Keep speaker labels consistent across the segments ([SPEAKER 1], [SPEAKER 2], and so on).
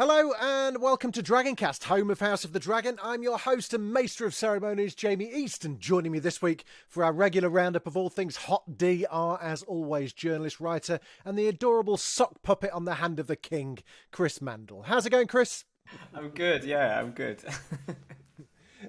[SPEAKER 1] Hello and welcome to Dragoncast, home of House of the Dragon. I'm your host and maester of ceremonies, Jamie East, and joining me this week for our regular roundup of all things Hot D are, as always, journalist, writer, and the adorable sock puppet on the hand of the king, Chris Mandle. How's it going, Chris?
[SPEAKER 2] I'm good, yeah, I'm good.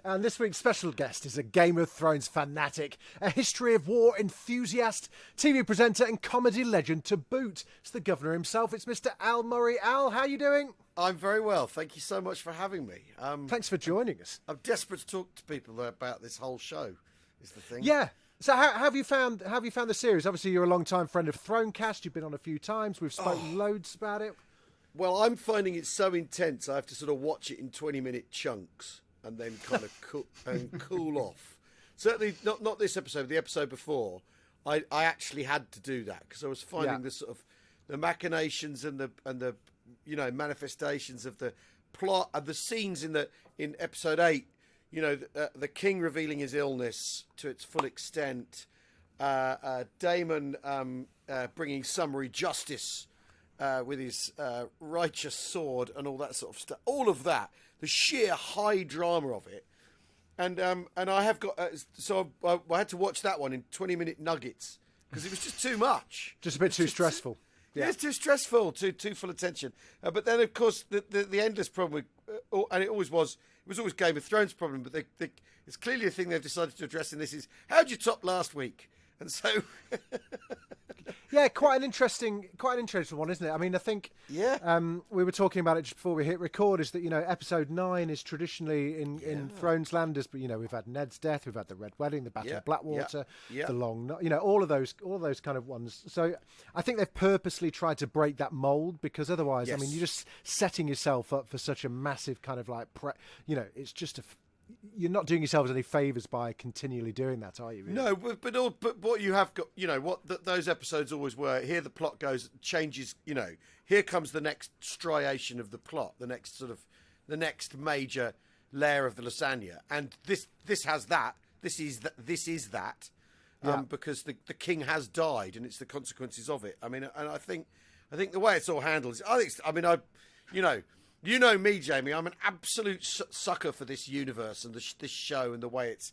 [SPEAKER 1] And this week's special guest is a Game of Thrones fanatic, a history of war enthusiast, TV presenter and comedy legend to boot. It's the governor himself. It's Mr. Al Murray. Al, how are you doing?
[SPEAKER 3] I'm very well. Thank you so much for having me.
[SPEAKER 1] Thanks for joining us.
[SPEAKER 3] I'm desperate to talk to people about this whole show, is the thing.
[SPEAKER 1] Yeah. So how have you found the series? Obviously, you're a long-time friend of Thronecast. You've been on a few times. We've spoken loads about it.
[SPEAKER 3] Well, I'm finding it so intense, I have to sort of watch it in 20-minute chunks and then kind of cool off. Certainly not this episode, the episode before. I actually had to do that because I was finding the sort of the machinations and the manifestations of the plot and the scenes in episode 8. The king revealing his illness to its full extent. Daemon bringing summary justice with his righteous sword and all that sort of stuff. All of that, the sheer high drama of it, and I have got I had to watch that one in 20-minute nuggets because it was just too much,
[SPEAKER 1] just a bit too stressful.
[SPEAKER 3] Yeah, it's too stressful, too full attention. But then, of course, the endless problem, and it was always Game of Thrones' problem. But it's clearly a thing they've decided to address in this is how'd you top last week? And so,
[SPEAKER 1] yeah, quite an interesting one, isn't it? I mean, I think we were talking about it just before we hit record. Is that episode 9 is traditionally in Thrones Landers, but we've had Ned's death, we've had the Red Wedding, the Battle of Blackwater, the Long, all of those kind of ones. So I think they've purposely tried to break that mold because otherwise, I mean, you're just setting yourself up for such a massive kind of like, it's just you're not doing yourselves any favours by continually doing that, are you? Really?
[SPEAKER 3] No, but what you have got, those episodes always were. Here the plot changes. Here comes the next striation of the plot, the next major layer of the lasagna, and this has that. This is that. Because the king has died, and it's the consequences of it. I mean, and I think the way it's all handled is, You know me, Jamie. I'm an absolute sucker for this universe and this show and the way it's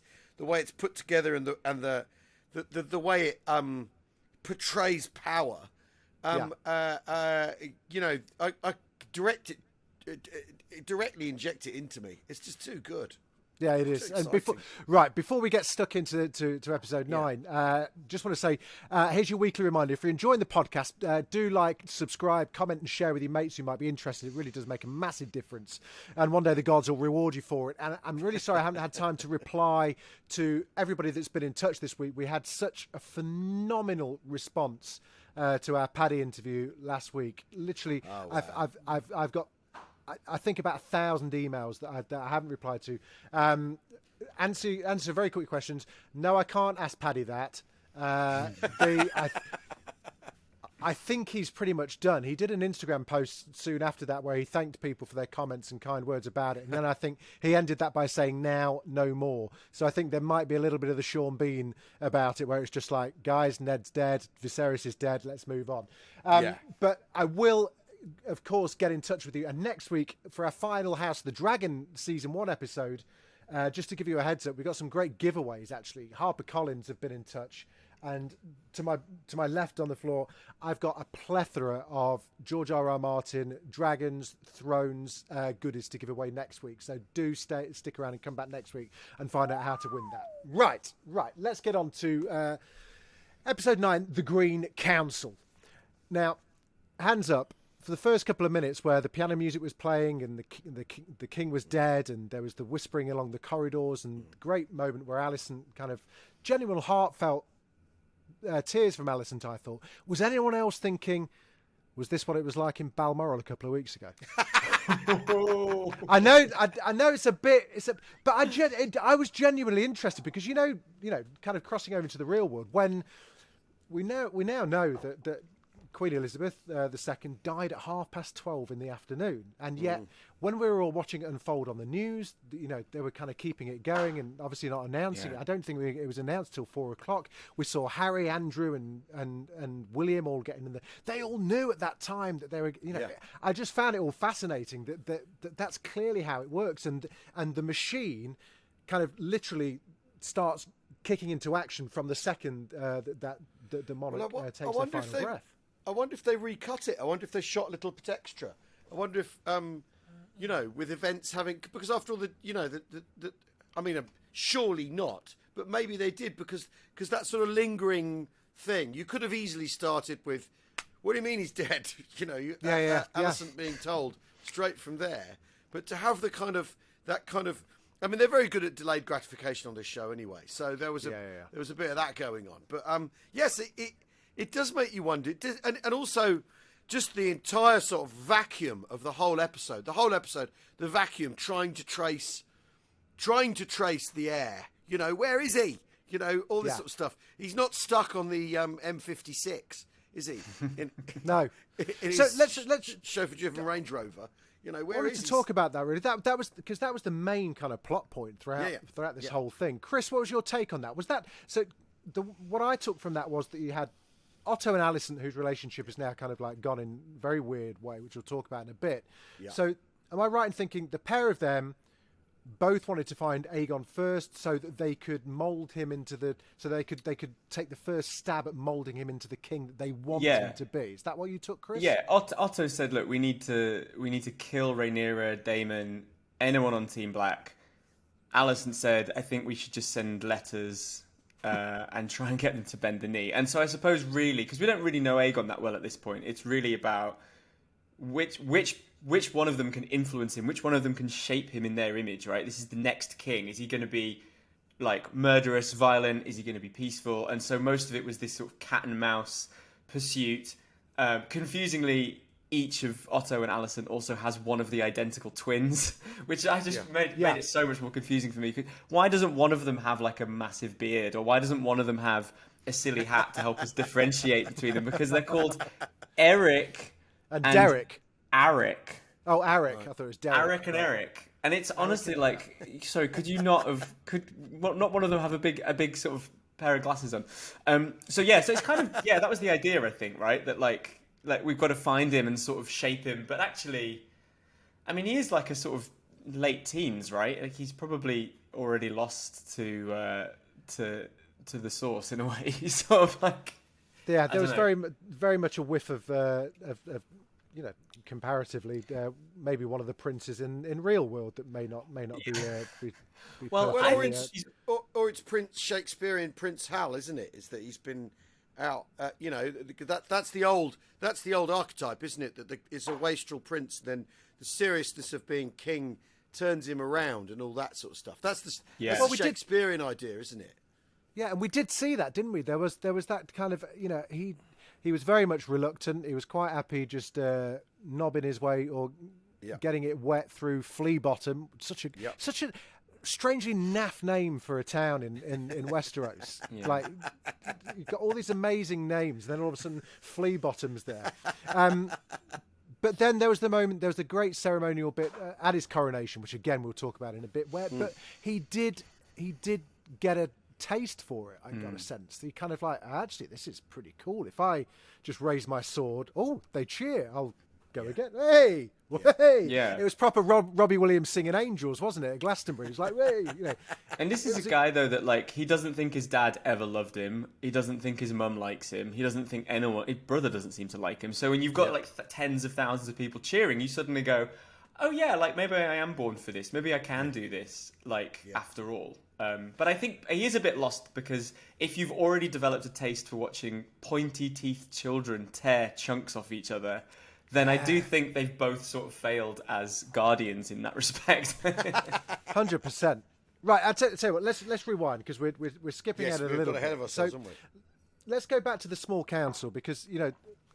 [SPEAKER 3] put together and the way it portrays power. I directly inject it into me. It's just too good.
[SPEAKER 1] Yeah, it is. And before we get stuck into episode 9, just want to say, here's your weekly reminder. If you're enjoying the podcast, do like, subscribe, comment and share with your mates who might be interested. It really does make a massive difference. And one day the gods will reward you for it. And I'm really sorry I haven't had time to reply to everybody that's been in touch this week. We had such a phenomenal response to our Paddy interview last week. Literally, I've got... I think about 1,000 emails that I haven't replied to. Answer very quick questions. No, I can't ask Paddy that. I think he's pretty much done. He did an Instagram post soon after that where he thanked people for their comments and kind words about it. And then I think he ended that by saying, now, no more. So I think there might be a little bit of the Sean Bean about it where it's just like, guys, Ned's dead, Viserys is dead, let's move on. But I will... of course, get in touch with you. And next week, for our final House of the Dragon Season 1 episode, just to give you a heads up, we've got some great giveaways, actually. HarperCollins have been in touch. And to my left on the floor, I've got a plethora of George R.R. Martin, Dragons, Thrones goodies to give away next week. So do stick around and come back next week and find out how to win that. Right. Let's get on to episode 9, The Green Council. Now, hands up. For the first couple of minutes where the piano music was playing and the king was dead and there was the whispering along the corridors and great moment where Alicent kind of genuine heartfelt tears from Alicent, I thought. Was anyone else thinking, was this what it was like in Balmoral a couple of weeks ago? I know it's a bit, but I was genuinely interested because, kind of crossing over to the real world when we now know that Queen Elizabeth II died at 12:30 in the afternoon, and yet when we were all watching it unfold on the news, they were kind of keeping it going and obviously not announcing it. I don't think it was announced till 4:00. We saw Harry, Andrew, and William all getting in there. They all knew at that time that they were. I just found it all fascinating that's clearly how it works, and the machine kind of literally starts kicking into action from the second that the monarch takes their final breath.
[SPEAKER 3] I wonder if they recut it. I wonder if they shot a little bit extra. I wonder if, with events having... Because after all, surely not, but maybe they did because that sort of lingering thing, you could have easily started with, what do you mean he's dead? Alicent being told straight from there. But to have that kind of... I mean, they're very good at delayed gratification on this show anyway. So there was a bit of that going on. But yes, it does make you wonder. And also just the entire sort of vacuum of the whole episode. The vacuum trying to trace the heir. Where is he? All this sort of stuff. He's not stuck on the M56, is he?
[SPEAKER 1] No.
[SPEAKER 3] So let's chauffeur-driven Range Rover.
[SPEAKER 1] Where is to talk about that really? That was because that was the main kind of plot point throughout this whole thing. Chris, what was your take on that? Was that so? What I took from that was that you had Otto and Alicent, whose relationship is now kind of like gone in a very weird way, which we'll talk about in a bit. Yeah. So, am I right in thinking the pair of them both wanted to find Aegon first, so that they could mould him into they could take the first stab at moulding him into the king that they want him to be? Is that what you took, Chris?
[SPEAKER 2] Yeah, Otto said, "Look, we need to kill Rhaenyra, Daemon, anyone on Team Black." Alicent said, "I think we should just send letters and try and get them to bend the knee." And so I suppose really, because we don't really know Aegon that well at this point, it's really about which one of them can influence him, which one of them can shape him in their image, right? This is the next king. Is he going to be like murderous, violent? Is he going to be peaceful? And so most of it was this sort of cat and mouse pursuit. Confusingly, each of Otto and Alicent also has one of the identical twins, which I just made it so much more confusing for me. Why doesn't one of them have like a massive beard? Or why doesn't one of them have a silly hat to help us differentiate between them? Because they're called Eric
[SPEAKER 1] and Derek.
[SPEAKER 2] Arik.
[SPEAKER 1] Oh, Arik. I thought it was Derek.
[SPEAKER 2] Arik and Eric. And it's honestly like, sorry, could not one of them have a big sort of pair of glasses on? So it's kind of, that was the idea, I think, right? That like we've got to find him and sort of shape him. But actually, I mean, he is like a sort of late teens, right? Like he's probably already lost to the source in a way. He's sort of like... Yeah,
[SPEAKER 1] there was very much a whiff of comparatively, maybe one of the princes in real world that may not be
[SPEAKER 3] well, or it's Prince Shakespearean Prince Hal, isn't it? Is that he's been out? That's the old archetype, isn't it? That it's a wastrel prince. Then the seriousness of being king turns him around and all that sort of stuff. That's the Shakespearean idea, isn't it?
[SPEAKER 1] Yeah, and we did see that, didn't we? There was that kind of he was very much reluctant. He was quite happy just knobbing his way or getting it wet through Flea Bottom. Such a strangely naff name for a town in Westeros. Yeah. Like you've got all these amazing names, then all of a sudden Flea Bottom's there. But then there was the great ceremonial bit at his coronation, which again we'll talk about in a bit. But he did get a taste for it. I got a sense he kind of like, actually this is pretty cool. If I just raise my sword, they cheer, I'll go again. Hey. It was proper Robbie Williams singing Angels, wasn't it, at Glastonbury? He was like, hey.
[SPEAKER 2] And this is a guy though that like he doesn't think his dad ever loved him. He doesn't think his mum likes him. He doesn't think his brother doesn't seem to like him. So when you've got like tens of thousands of people cheering, you suddenly go, oh yeah, like maybe I am born for this. Maybe I can do this. After all. But I think he is a bit lost because if you've already developed a taste for watching pointy-teethed children tear chunks off each other, then I do think they've both sort of failed as guardians in that respect.
[SPEAKER 1] 100%. Right, I'll tell you what. Let's rewind because we're skipping ahead a little.
[SPEAKER 3] Got ahead of ourselves, haven't we?
[SPEAKER 1] Let's go back to the small council because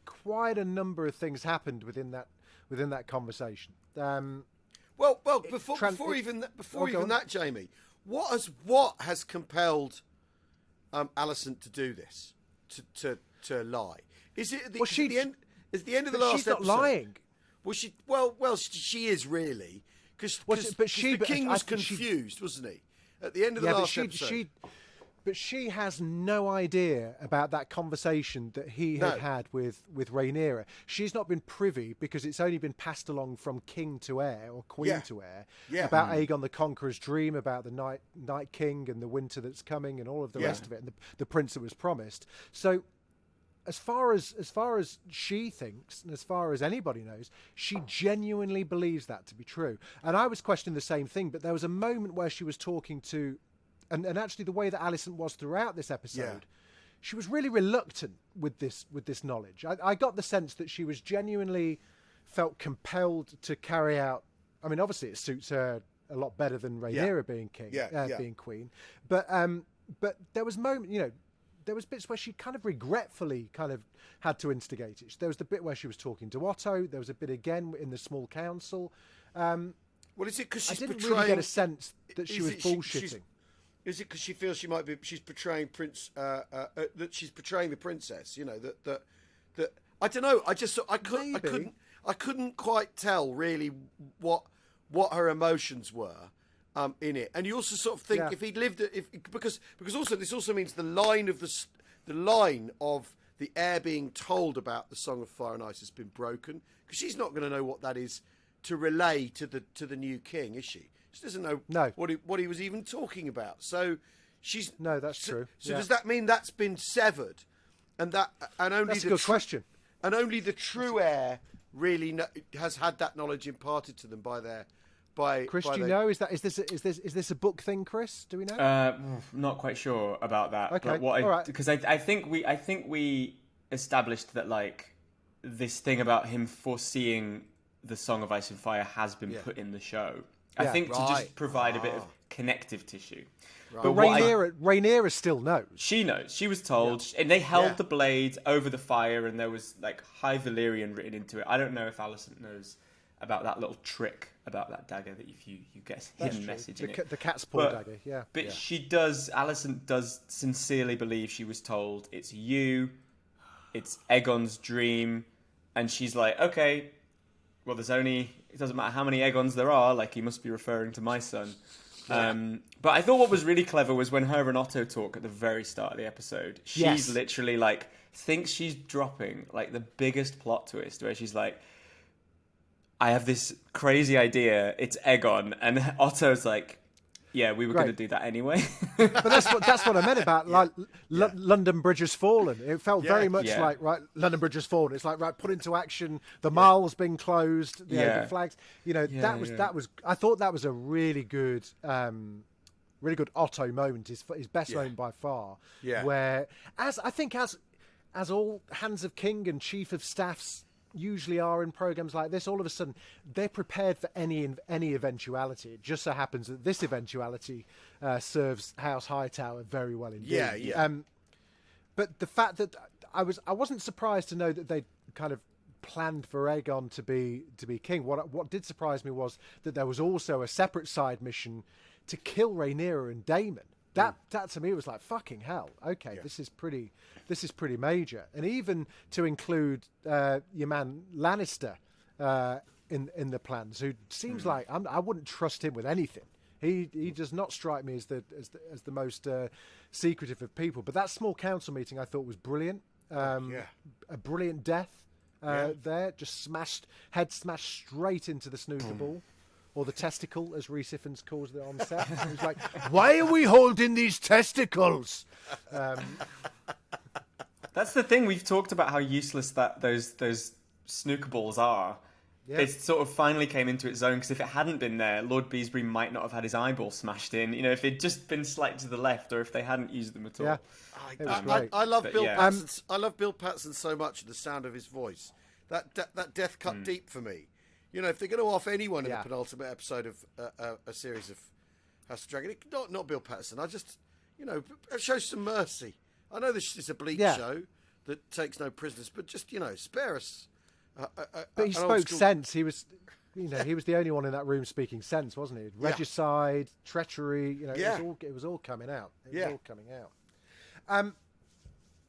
[SPEAKER 1] quite a number of things happened within that conversation.
[SPEAKER 3] Before even that, Jamie. What has compelled Alicent to do this, to lie? Is it at the,
[SPEAKER 1] Well,
[SPEAKER 3] at the end? At the end of the
[SPEAKER 1] but
[SPEAKER 3] last
[SPEAKER 1] she's not
[SPEAKER 3] episode?
[SPEAKER 1] lying.
[SPEAKER 3] Well, she is really because the king was confused, wasn't he? At the end of the last episode.
[SPEAKER 1] But she has no idea about that conversation that he had with Rhaenyra. She's not been privy because it's only been passed along from king to heir or queen to heir about Aegon the Conqueror's dream, about the Night King and the winter that's coming and all of the rest of it, and the prince that was promised. So as far as she thinks, and as far as anybody knows, she genuinely believes that to be true. And I was questioning the same thing, but there was a moment where she was talking to, and actually the way that Alicent was throughout this episode, she was really reluctant with this knowledge. I got the sense that she was genuinely felt compelled to carry out. I mean, obviously it suits her a lot better than Rhaenyra being being queen, but there was there was bits where she kind of regretfully kind of had to instigate it. There was the bit where she was talking to Otto. There was a bit again in the small council.
[SPEAKER 3] Well, is it because she's
[SPEAKER 1] I didn't
[SPEAKER 3] portraying?
[SPEAKER 1] really get a sense that she was bullshitting.
[SPEAKER 3] Is it because she feels she's portraying that she's portraying the princess? You know that I don't know. I couldn't quite tell really what her emotions were. In it, and you also sort of think if he'd lived, because also this also means the line of the heir being told about the Song of Fire and Ice has been broken, because she's not going to know what that is to relay to the new king, is she? She doesn't know what he was even talking about. So she's
[SPEAKER 1] true.
[SPEAKER 3] So does that mean that's been severed, and only
[SPEAKER 1] that's a good question,
[SPEAKER 3] and only the true heir really has had that knowledge imparted to them by their.
[SPEAKER 2] Chris,
[SPEAKER 1] do you know? Is this a book thing, Chris? Do we know?
[SPEAKER 2] Not quite sure about that.
[SPEAKER 1] Okay,
[SPEAKER 2] but because I think we established that like this thing about him foreseeing the Song of Ice and Fire has been put in the show. I think to just provide a bit of connective tissue.
[SPEAKER 1] Right. But Rhaenyra still knows.
[SPEAKER 2] She knows. She was told, and they held the blade over the fire, and there was like High Valyrian written into it. I don't know if Alicent knows about that little trick about that dagger, that if you get a hidden message in it.
[SPEAKER 1] The cat's paw dagger, yeah.
[SPEAKER 2] But Alicent does sincerely believe she was told, it's you, it's Aegon's dream, and she's like, okay, well, it doesn't matter how many Aegons there are, like, he must be referring to my son. But I thought what was really clever was when her and Otto talk at the very start of the episode, she's literally like, thinks she's dropping like the biggest plot twist, where she's like, I have this crazy idea, it's Aegon, and Otto's like, yeah, we were going to do that anyway.
[SPEAKER 1] But that's what I meant about London Bridge has fallen. It felt very much like London Bridge has fallen. It's like put into action. The mile's been closed. The flags. That was. I thought that was a really good Otto moment. His best moment by far. Yeah. Where as all Hands of King and Chief of Staffs usually are in programs like this, all of a sudden they're prepared for any eventuality. It just so happens that this eventuality serves House Hightower very well indeed. But the fact that I wasn't surprised to know that they kind of planned for Aegon to be king. What did surprise me was that there was also a separate side mission to kill Rhaenyra and Daemon. That to me was like, fucking hell. Okay, this is pretty major, and even to include your man Lannister in the plans, who seems like I wouldn't trust him with anything. He does not strike me as the most secretive of people. But that small council meeting I thought was brilliant. A brilliant death there, just head smashed straight into the snooker ball. Or the testicle, as Rhys Ifans calls it on set. He was like, why are we holding these testicles?
[SPEAKER 2] That's the thing. We've talked about how useless those snooker balls are. Yeah. It sort of finally came into its own, because if it hadn't been there, Lord Beesbury might not have had his eyeball smashed in. You know, if it'd just been slightly to the left, or if they hadn't used them at all.
[SPEAKER 1] Yeah.
[SPEAKER 3] I love Bill Paxton. I love Bill Paxton so much. The sound of his voice. That death cut deep for me. You know, if they're going to off anyone in the penultimate episode of a series of House of Dragon, not Bill Patterson. I just, show some mercy. I know this is a bleak show that takes no prisoners, but just, spare us.
[SPEAKER 1] But he spoke sense. He was, he was the only one in that room speaking sense, wasn't he? Regicide, treachery. It was all coming out. It was all coming out.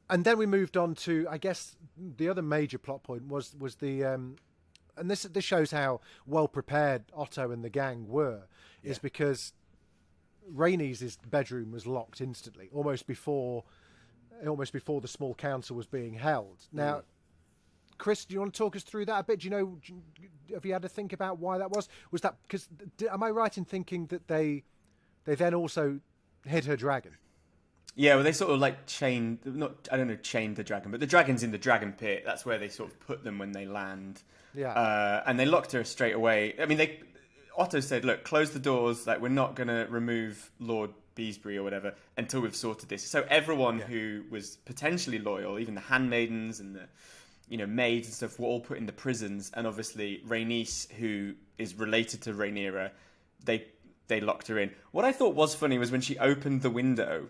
[SPEAKER 1] And then we moved on to, I guess, the other major plot point was the, and this shows how well prepared Otto and the gang were, is because Rhaenys' bedroom was locked instantly, almost before the small council was being held. Now, Chris, do you want to talk us through that a bit? Have you had to think about why that was? Was that because? Am I right in thinking that they then also hid her dragon?
[SPEAKER 2] Yeah, well, they sort of like chained the dragon, but the dragon's in the dragon pit. That's where they sort of put them when they land.
[SPEAKER 1] Yeah.
[SPEAKER 2] And they locked her straight away. I mean, Otto said, look, close the doors. Like, we're not going to remove Lord Beesbury or whatever until we've sorted this. So everyone who was potentially loyal, even the handmaidens and the, maids and stuff, were all put in the prisons. And obviously Rhaenys, who is related to Rhaenyra, they locked her in. What I thought was funny was when she opened the window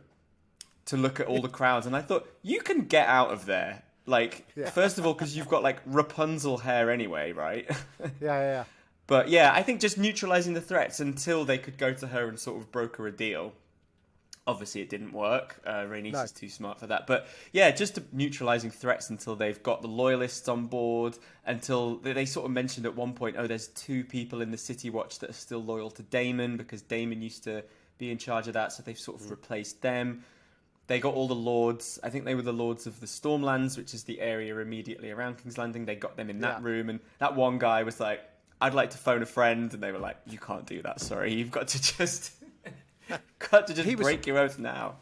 [SPEAKER 2] to look at all the crowds, and I thought, you can get out of there. Like, first of all, because you've got, like, Rapunzel hair anyway, right?
[SPEAKER 1] Yeah.
[SPEAKER 2] But, yeah, I think just neutralising the threats until they could go to her and sort of broker a deal. Obviously, it didn't work. Rhaenys is too smart for that. But, yeah, just neutralising threats until they've got the loyalists on board, until they sort of mentioned at one point, there's 2 people in the City Watch that are still loyal to Daemon, because Daemon used to be in charge of that, so they've sort of replaced them. They got all the lords. I think they were the lords of the Stormlands, which is the area immediately around King's Landing. They got them in that room. And that one guy was like, I'd like to phone a friend. And they were like, you can't do that. Sorry. You've got to just break your oath now.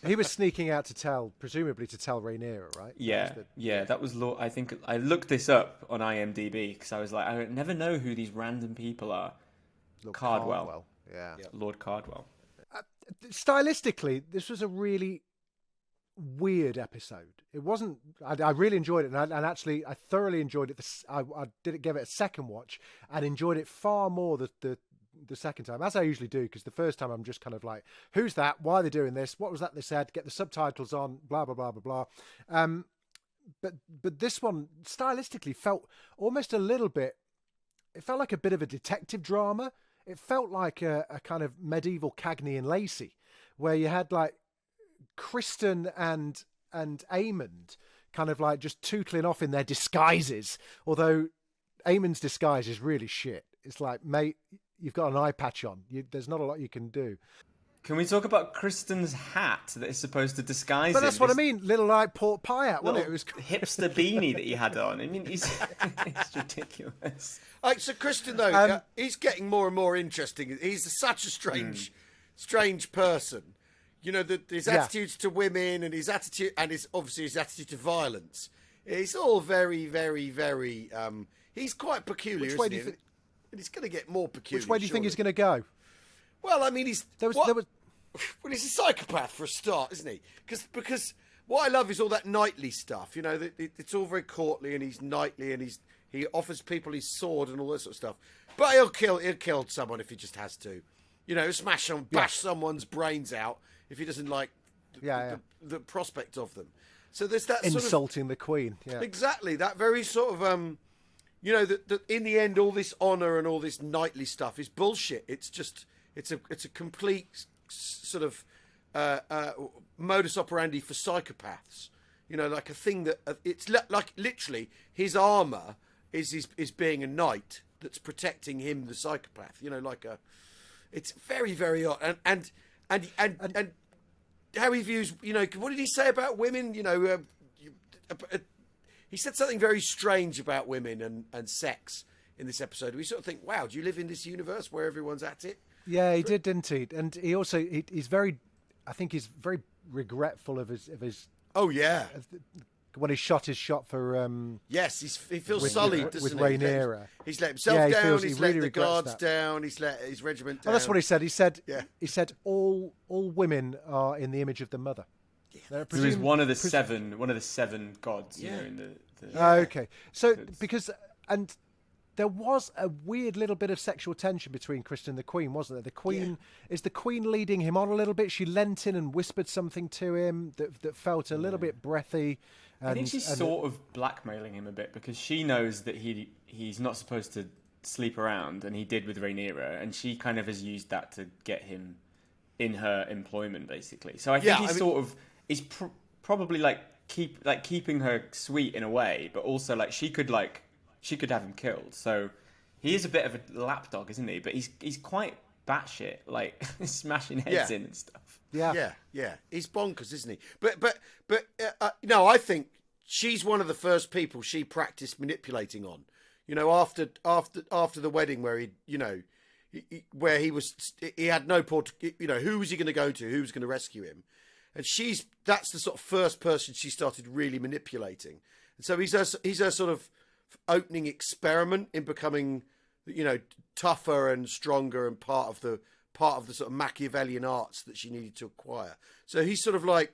[SPEAKER 1] He was sneaking out presumably to tell Rhaenyra, right?
[SPEAKER 2] Yeah. That was Lord. I think I looked this up on IMDb because I was like, I never know who these random people are.
[SPEAKER 1] Lord
[SPEAKER 2] Cardwell.
[SPEAKER 1] Yeah.
[SPEAKER 2] Lord Cardwell.
[SPEAKER 1] Stylistically, this was a really weird episode. It wasn't. I really enjoyed it, and actually, I thoroughly enjoyed it. I give it a second watch and enjoyed it far more the second time, as I usually do, because the first time I'm just kind of like, "Who's that? Why are they doing this? What was that they said?" Get the subtitles on, blah blah blah blah blah. But this one stylistically felt almost a little bit. It felt like a bit of a detective drama. It felt like a kind of medieval Cagney and Lacey, where you had like Kristen and Aemond kind of like just tootling off in their disguises. Although Aemon's disguise is really shit. It's like, mate, you've got an eye patch on. There's not a lot you can do.
[SPEAKER 2] Can we talk about Kristen's hat that is supposed to disguise
[SPEAKER 1] But that's what I mean. Little like pork pie hat, wasn't it? It was
[SPEAKER 2] hipster beanie that he had on. I mean, it's ridiculous.
[SPEAKER 3] So Kristen, though, he's getting more and more interesting. He's such a strange person. His attitudes to women and his attitude, and obviously his attitude to violence. It's all very, very, very. He's quite peculiar, isn't he? And he's going to get more peculiar.
[SPEAKER 1] Which way do you think he's going to go?
[SPEAKER 3] Well, I mean, he's
[SPEAKER 1] Well,
[SPEAKER 3] he's a psychopath for a start, isn't he? Because what I love is all that knightly stuff. It's all very courtly, and he's knightly, and he offers people his sword and all that sort of stuff. But he'll kill someone if he just has to. Bash someone's brains out if he doesn't like the prospect of them. So there's that
[SPEAKER 1] insulting the Queen. Yeah,
[SPEAKER 3] exactly. That very sort of that in the end, all this honour and all this knightly stuff is bullshit. It's a complete sort of modus operandi for psychopaths. Like a thing that it's like literally his armour is being a knight that's protecting him, the psychopath. It's very, very odd. And how he views, what did he say about women? He said something very strange about women and sex in this episode. We sort of think, wow, do you live in this universe where everyone's at it?
[SPEAKER 1] Yeah, he did, didn't he? And he also, he's very regretful of his.
[SPEAKER 3] Oh yeah.
[SPEAKER 1] When he shot his shot for.
[SPEAKER 3] Yes, he feels sullied, doesn't
[SPEAKER 1] he? With Rhaenyra.
[SPEAKER 3] He's let himself down. He's let the guards down. He's let his regiment down.
[SPEAKER 1] Oh, that's what he said. He said all women are in the image of the mother.
[SPEAKER 2] Yeah, he was one of the seven gods.
[SPEAKER 3] Yeah.
[SPEAKER 2] In the
[SPEAKER 1] okay. So and there was a weird little bit of sexual tension between Kristen and the Queen, wasn't there? The Queen is the Queen leading him on a little bit. She leant in and whispered something to him that felt a little bit breathy.
[SPEAKER 2] I think she's sort of blackmailing him a bit because she knows that he's not supposed to sleep around, and he did with Rhaenyra, and she kind of has used that to get him in her employment, basically. So I think he's probably like keeping her sweet in a way, but also like she could have him killed. So he is a bit of a lapdog, isn't he? But he's quite batshit, like smashing heads in and stuff.
[SPEAKER 3] Yeah. He's bonkers, isn't he? But no, I think she's one of the first people she practiced manipulating on. You know, after the wedding, where he had no port. You know, who was he going to go to? Who was going to rescue him? And that's the sort of first person she started really manipulating. And so he's her sort of opening experiment in becoming, you know, tougher and stronger and part of the sort of Machiavellian arts that she needed to acquire. So he's sort of like,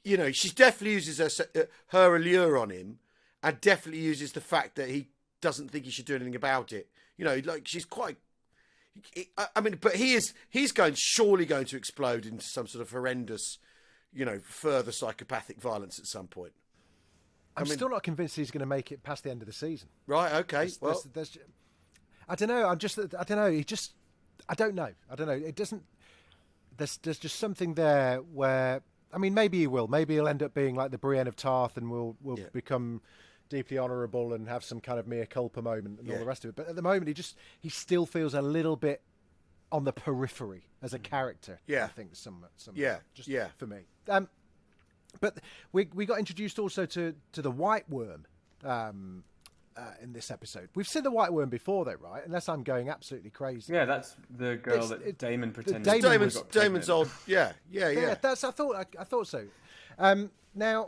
[SPEAKER 3] you know, she definitely uses her allure on him, and definitely uses the fact that he doesn't think he should do anything about it. You know, like she's quite. I mean, but he's surely going to explode into some sort of horrendous, you know, further psychopathic violence at some point.
[SPEAKER 1] I'm still not convinced he's going to make it past the end of the season.
[SPEAKER 3] Right. Okay.
[SPEAKER 1] I don't know. I don't know. I don't know. It doesn't. There's just something there where, I mean, maybe he will. Maybe he'll end up being like the Brienne of Tarth and will become deeply honourable and have some kind of mea culpa moment and all the rest of it. But at the moment, he still feels a little bit on the periphery as a character.
[SPEAKER 3] Yeah,
[SPEAKER 1] I think some for me. But we got introduced also to the White Worm in this episode. We've seen the White Worm before, though, right? Unless I'm going absolutely crazy.
[SPEAKER 2] Yeah, that's the girl that Damon pretended.
[SPEAKER 3] Damon's old. Yeah.
[SPEAKER 1] I thought so. Now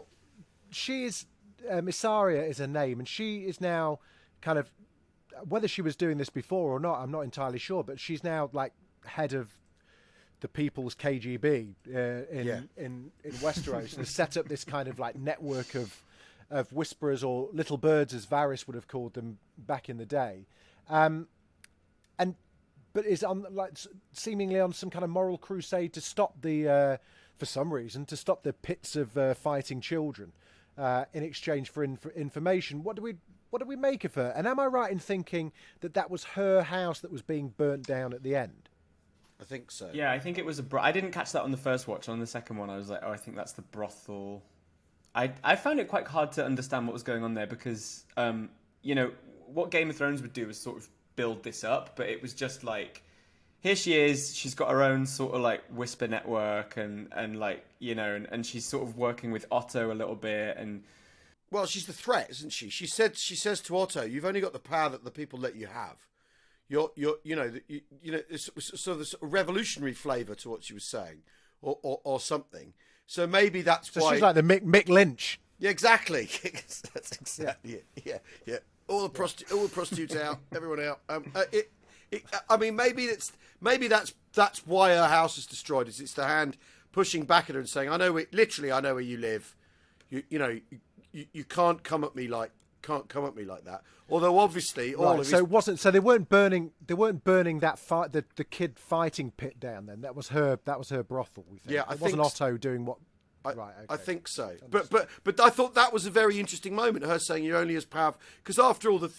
[SPEAKER 1] she is. Missaria is her name, and she is now kind of, whether she was doing this before or not, I'm not entirely sure, but she's now like head of the People's KGB in Westeros, and set up this kind of like network of whisperers, or little birds as Varys would have called them back in the day, but is on like seemingly on some kind of moral crusade to stop for some reason, to stop the pits of fighting children. In exchange for information. What do we make of her? And am I right in thinking that was her house that was being burnt down at the end?
[SPEAKER 3] I think so.
[SPEAKER 2] Yeah, I think it was I didn't catch that on the first watch. On the second one, I was like, oh, I think that's the brothel. I found it quite hard to understand what was going on there because, you know, what Game of Thrones would do is sort of build this up, but it was just like, here she is, she's got her own sort of like whisper network and like, you know, and she's sort of working with Otto a little bit. And
[SPEAKER 3] well, she's the threat, isn't she? She says to Otto, you've only got the power that the people let you have. You're it's sort of this revolutionary flavour to what she was saying, or something. So maybe that's why
[SPEAKER 1] she's like the Mick Lynch.
[SPEAKER 3] Yeah, exactly. That's exactly it. Yeah. All the prostitutes out, everyone out. I mean, maybe that's why her house is destroyed. It's the hand pushing back at her and saying, "I know where you live. You can't come at me like that." Although obviously,
[SPEAKER 1] so they weren't burning that fight, the kid fighting pit down. Then that was her brothel. We think.
[SPEAKER 3] Yeah,
[SPEAKER 1] it wasn't Otto doing what. Right, okay.
[SPEAKER 3] I think so. But I thought that was a very interesting moment. Her saying you're only as powerful because after all the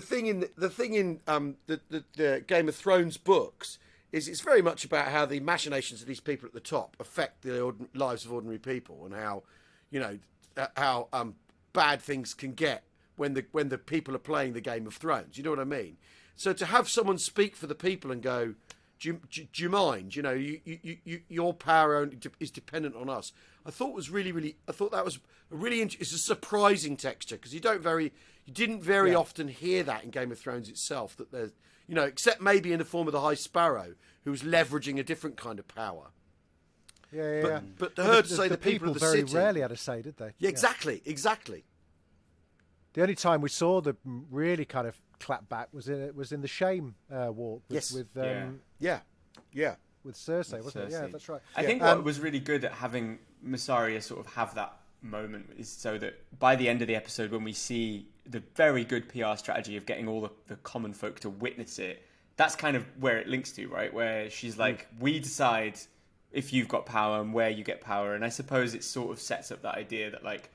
[SPEAKER 3] thing in the Game of Thrones books is it's very much about how the machinations of these people at the top affect the lives of ordinary people, and how, you know, how bad things can get when the people are playing the Game of Thrones. You know what I mean? So to have someone speak for the people and go, do you mind? You know, your power is dependent on us. I thought was really. I thought that was it's a surprising texture because you didn't very often hear that in Game of Thrones itself. That there's, you know, except maybe in the form of the High Sparrow, who's leveraging a different kind of power.
[SPEAKER 1] Yeah.
[SPEAKER 3] But to her to say the people of the
[SPEAKER 1] very
[SPEAKER 3] city
[SPEAKER 1] rarely had a say, did they?
[SPEAKER 3] Yeah, exactly.
[SPEAKER 1] The only time we saw the really kind of clap back was in the Shame walk. With Cersei, wasn't it? Yeah, that's right.
[SPEAKER 2] I think what was really good at having Missaria sort of have that moment is so that by the end of the episode, when we see the very good PR strategy of getting all the common folk to witness it, that's kind of where it links to, right? Where she's like, we decide if you've got power and where you get power. And I suppose it sort of sets up that idea that, like,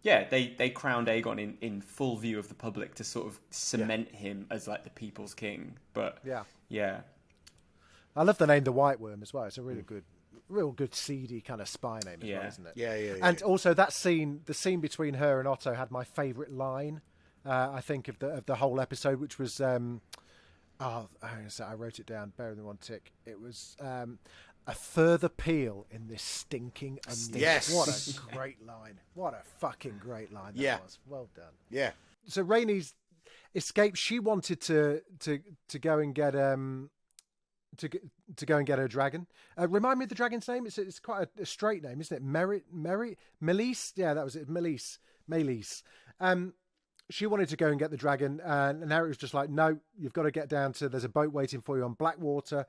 [SPEAKER 2] yeah, they crowned Aegon in full view of the public to sort of cement him as like the people's king. But yeah.
[SPEAKER 1] I love the name The White Worm as well. It's a really good real good seedy kind of spy name as well, isn't it?
[SPEAKER 3] Yeah.
[SPEAKER 1] And also the scene between her and Otto had my favourite line, I think, of the whole episode, which was, I wrote it down, bear with me one tick. It was a further peel in this stinking onion.
[SPEAKER 3] Yes.
[SPEAKER 1] What a great line. What a fucking great line that was. Well done.
[SPEAKER 3] Yeah.
[SPEAKER 1] So Rhaenys escaped. She wanted to go and get to go and get her dragon. Remind me of the dragon's name. It's quite a straight name, isn't it? Meleys? Yeah, that was it. Meleys. She wanted to go and get the dragon, and Eric was just like, no, you've got to get down to, there's a boat waiting for you on Blackwater.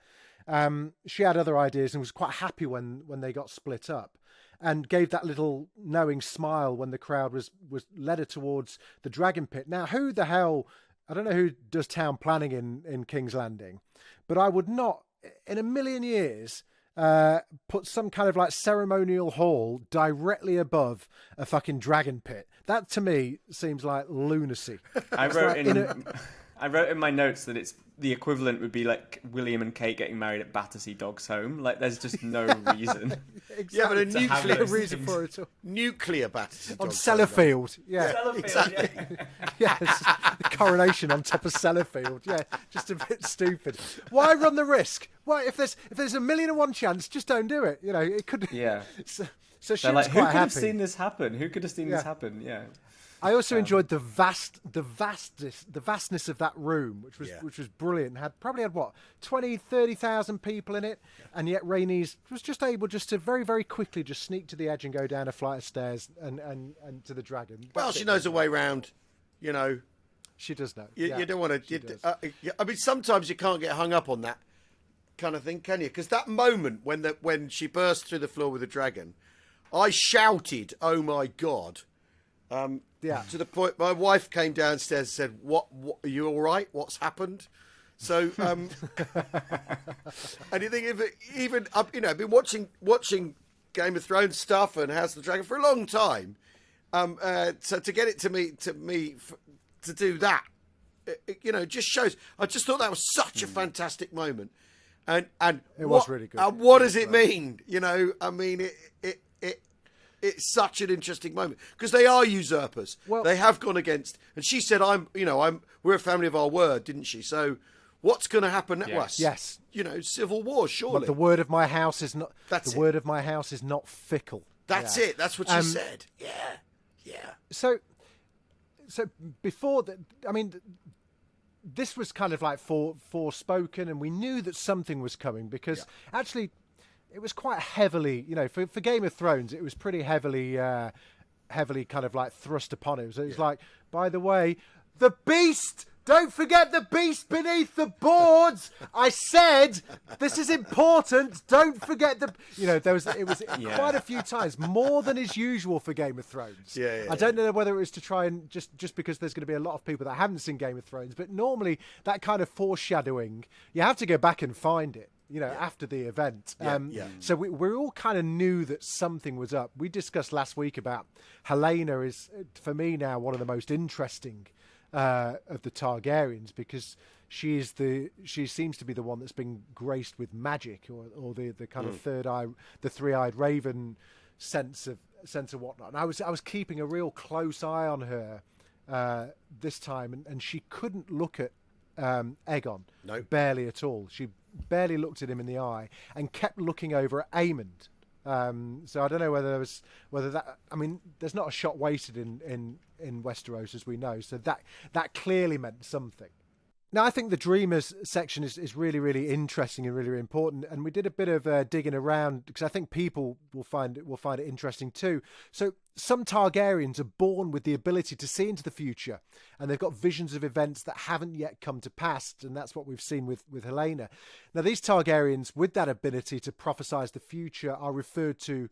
[SPEAKER 1] She had other ideas and was quite happy when they got split up, and gave that little knowing smile when the crowd was led her towards the dragon pit. Now, who the hell, I don't know who does town planning in King's Landing, but I would not, in a million years, put some kind of like ceremonial hall directly above a fucking dragon pit. That to me seems like lunacy.
[SPEAKER 2] I wrote in my notes that it's the equivalent would be like William and Kate getting married at Battersea Dogs Home. Like, there's just no reason.
[SPEAKER 1] Exactly.
[SPEAKER 3] Yeah, but a
[SPEAKER 2] To have
[SPEAKER 3] nuclear
[SPEAKER 2] those
[SPEAKER 1] reason
[SPEAKER 2] things.
[SPEAKER 1] for it all.
[SPEAKER 3] Nuclear Battersea
[SPEAKER 1] On
[SPEAKER 3] Dogs.
[SPEAKER 1] Sellafield, yeah.
[SPEAKER 2] Sellafield,
[SPEAKER 3] exactly.
[SPEAKER 1] Yes, the coronation on top of Sellafield. Yeah, just a bit stupid. Why run the risk? Why, if there's 1,000,001 chance, just don't do it. You know, it could.
[SPEAKER 2] Yeah.
[SPEAKER 1] So she
[SPEAKER 2] They're
[SPEAKER 1] was
[SPEAKER 2] like, who
[SPEAKER 1] quite
[SPEAKER 2] could have
[SPEAKER 1] happy.
[SPEAKER 2] seen this happen? Who could have seen this happen? Yeah.
[SPEAKER 1] I also enjoyed the vastness of that room, which was brilliant. Probably had what, 20,000-30,000 people in it, and yet Rhaenys was just able to very, very quickly just sneak to the edge and go down a flight of stairs and to the dragon.
[SPEAKER 3] Well,
[SPEAKER 1] That's
[SPEAKER 3] she
[SPEAKER 1] it.
[SPEAKER 3] knows her way round. You know,
[SPEAKER 1] She does know.
[SPEAKER 3] you don't want
[SPEAKER 1] she
[SPEAKER 3] to.
[SPEAKER 1] does.
[SPEAKER 3] I mean, sometimes you can't get hung up on that kind of thing, can you? Because that moment when she burst through the floor with the dragon, I shouted, "Oh my God!" To the point, my wife came downstairs and said, "What? Are you all right? What's happened?" So, and you think if it, even I've been watching Game of Thrones stuff and House of the Dragon for a long time. So to get it to me to do that, just shows. I just thought that was such a fantastic moment, and
[SPEAKER 1] It was really good.
[SPEAKER 3] And what does it mean? I mean, it's such an interesting moment because they are usurpers.
[SPEAKER 1] Well,
[SPEAKER 3] they have gone against, and she said, we're a family of our word, didn't she? So what's going to happen to us?
[SPEAKER 1] Yes.
[SPEAKER 3] Civil war, surely.
[SPEAKER 1] But the word of my house is not.
[SPEAKER 3] That's
[SPEAKER 1] word of my house is not fickle.
[SPEAKER 3] That's it. That's what she said. Yeah.
[SPEAKER 1] So before that, I mean, this was kind of like forespoken, and we knew that something was coming because actually, it was quite heavily, for Game of Thrones, it was pretty heavily kind of like thrust upon it. So it was like, by the way, the beast. Don't forget the beast beneath the boards. I said this is important. Don't forget it was quite a few times, more than is usual for Game of Thrones. I don't know whether it was to try and just because there's going to be a lot of people that haven't seen Game of Thrones, but normally that kind of foreshadowing, you have to go back and find it. After the event. So we all kind of knew that something was up. We discussed last week about Helena is, for me now, one of the most interesting of the Targaryens because she seems to be the one that's been graced with magic or the kind of third eye, the three-eyed raven sense of whatnot. And I was keeping a real close eye on her this time, and she couldn't look at Aegon, barely at all. She barely looked at him in the eye and kept looking over at Aemond. So I don't know whether that. I mean, there's not a shot wasted in Westeros, as we know. So that clearly meant something. Now, I think the Dreamers section is really, really interesting and really, really important. And we did a bit of digging around because I think people will find it interesting too. So some Targaryens are born with the ability to see into the future, and they've got visions of events that haven't yet come to pass. And that's what we've seen with Helena. Now, these Targaryens with that ability to prophesize the future are referred to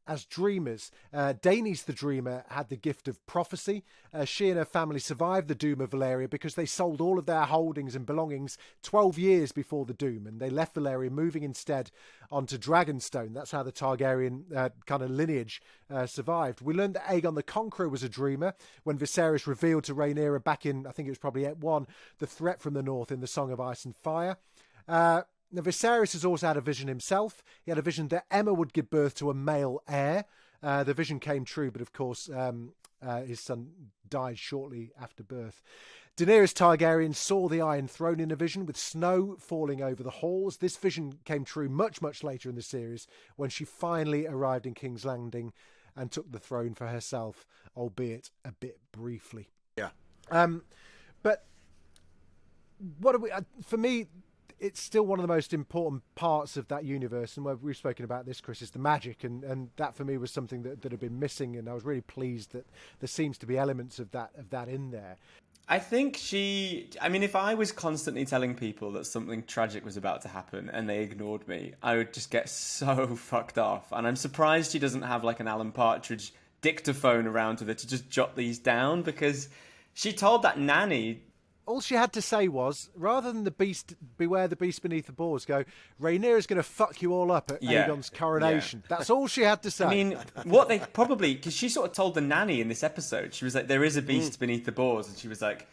[SPEAKER 1] as dreamers. Daenerys the Dreamer had the gift of prophecy. She and her family survived the Doom of Valyria because they sold all of their holdings and belongings 12 years before the Doom, and they left Valyria, moving instead onto Dragonstone. That's how the Targaryen kind of lineage survived. We learned that Aegon the Conqueror was a dreamer when Viserys revealed to Rhaenyra back in, I think it was probably Ep 1, the threat from the north in the Song of Ice and Fire. Now, Viserys has also had a vision himself. He had a vision that Aemma would give birth to a male heir. The vision came true, but of course, his son died shortly after birth. Daenerys Targaryen saw the Iron Throne in a vision with snow falling over the halls. This vision came true much, much later in the series when she finally arrived in King's Landing and took the throne for herself, albeit a bit briefly.
[SPEAKER 3] Yeah.
[SPEAKER 1] But what do we? For me, it's still one of the most important parts of that universe, and where we've spoken about this, Chris, is the magic, and that for me was something that had been missing, and I was really pleased that there seems to be elements of that in there.
[SPEAKER 2] I think if I was constantly telling people that something tragic was about to happen and they ignored me, I would just get so fucked off. And I'm surprised she doesn't have like an Alan Partridge dictaphone around with her to just jot these down, because she told that nanny.
[SPEAKER 1] All she had to say was, rather than the beast, beware the beast beneath the boards, go, Rhaenyra's going to fuck you all up at Aegon's coronation. Yeah. That's all she had to say.
[SPEAKER 2] I mean, what they probably, because she sort of told the nanny in this episode, she was like, there is a beast beneath the boards. And she was like,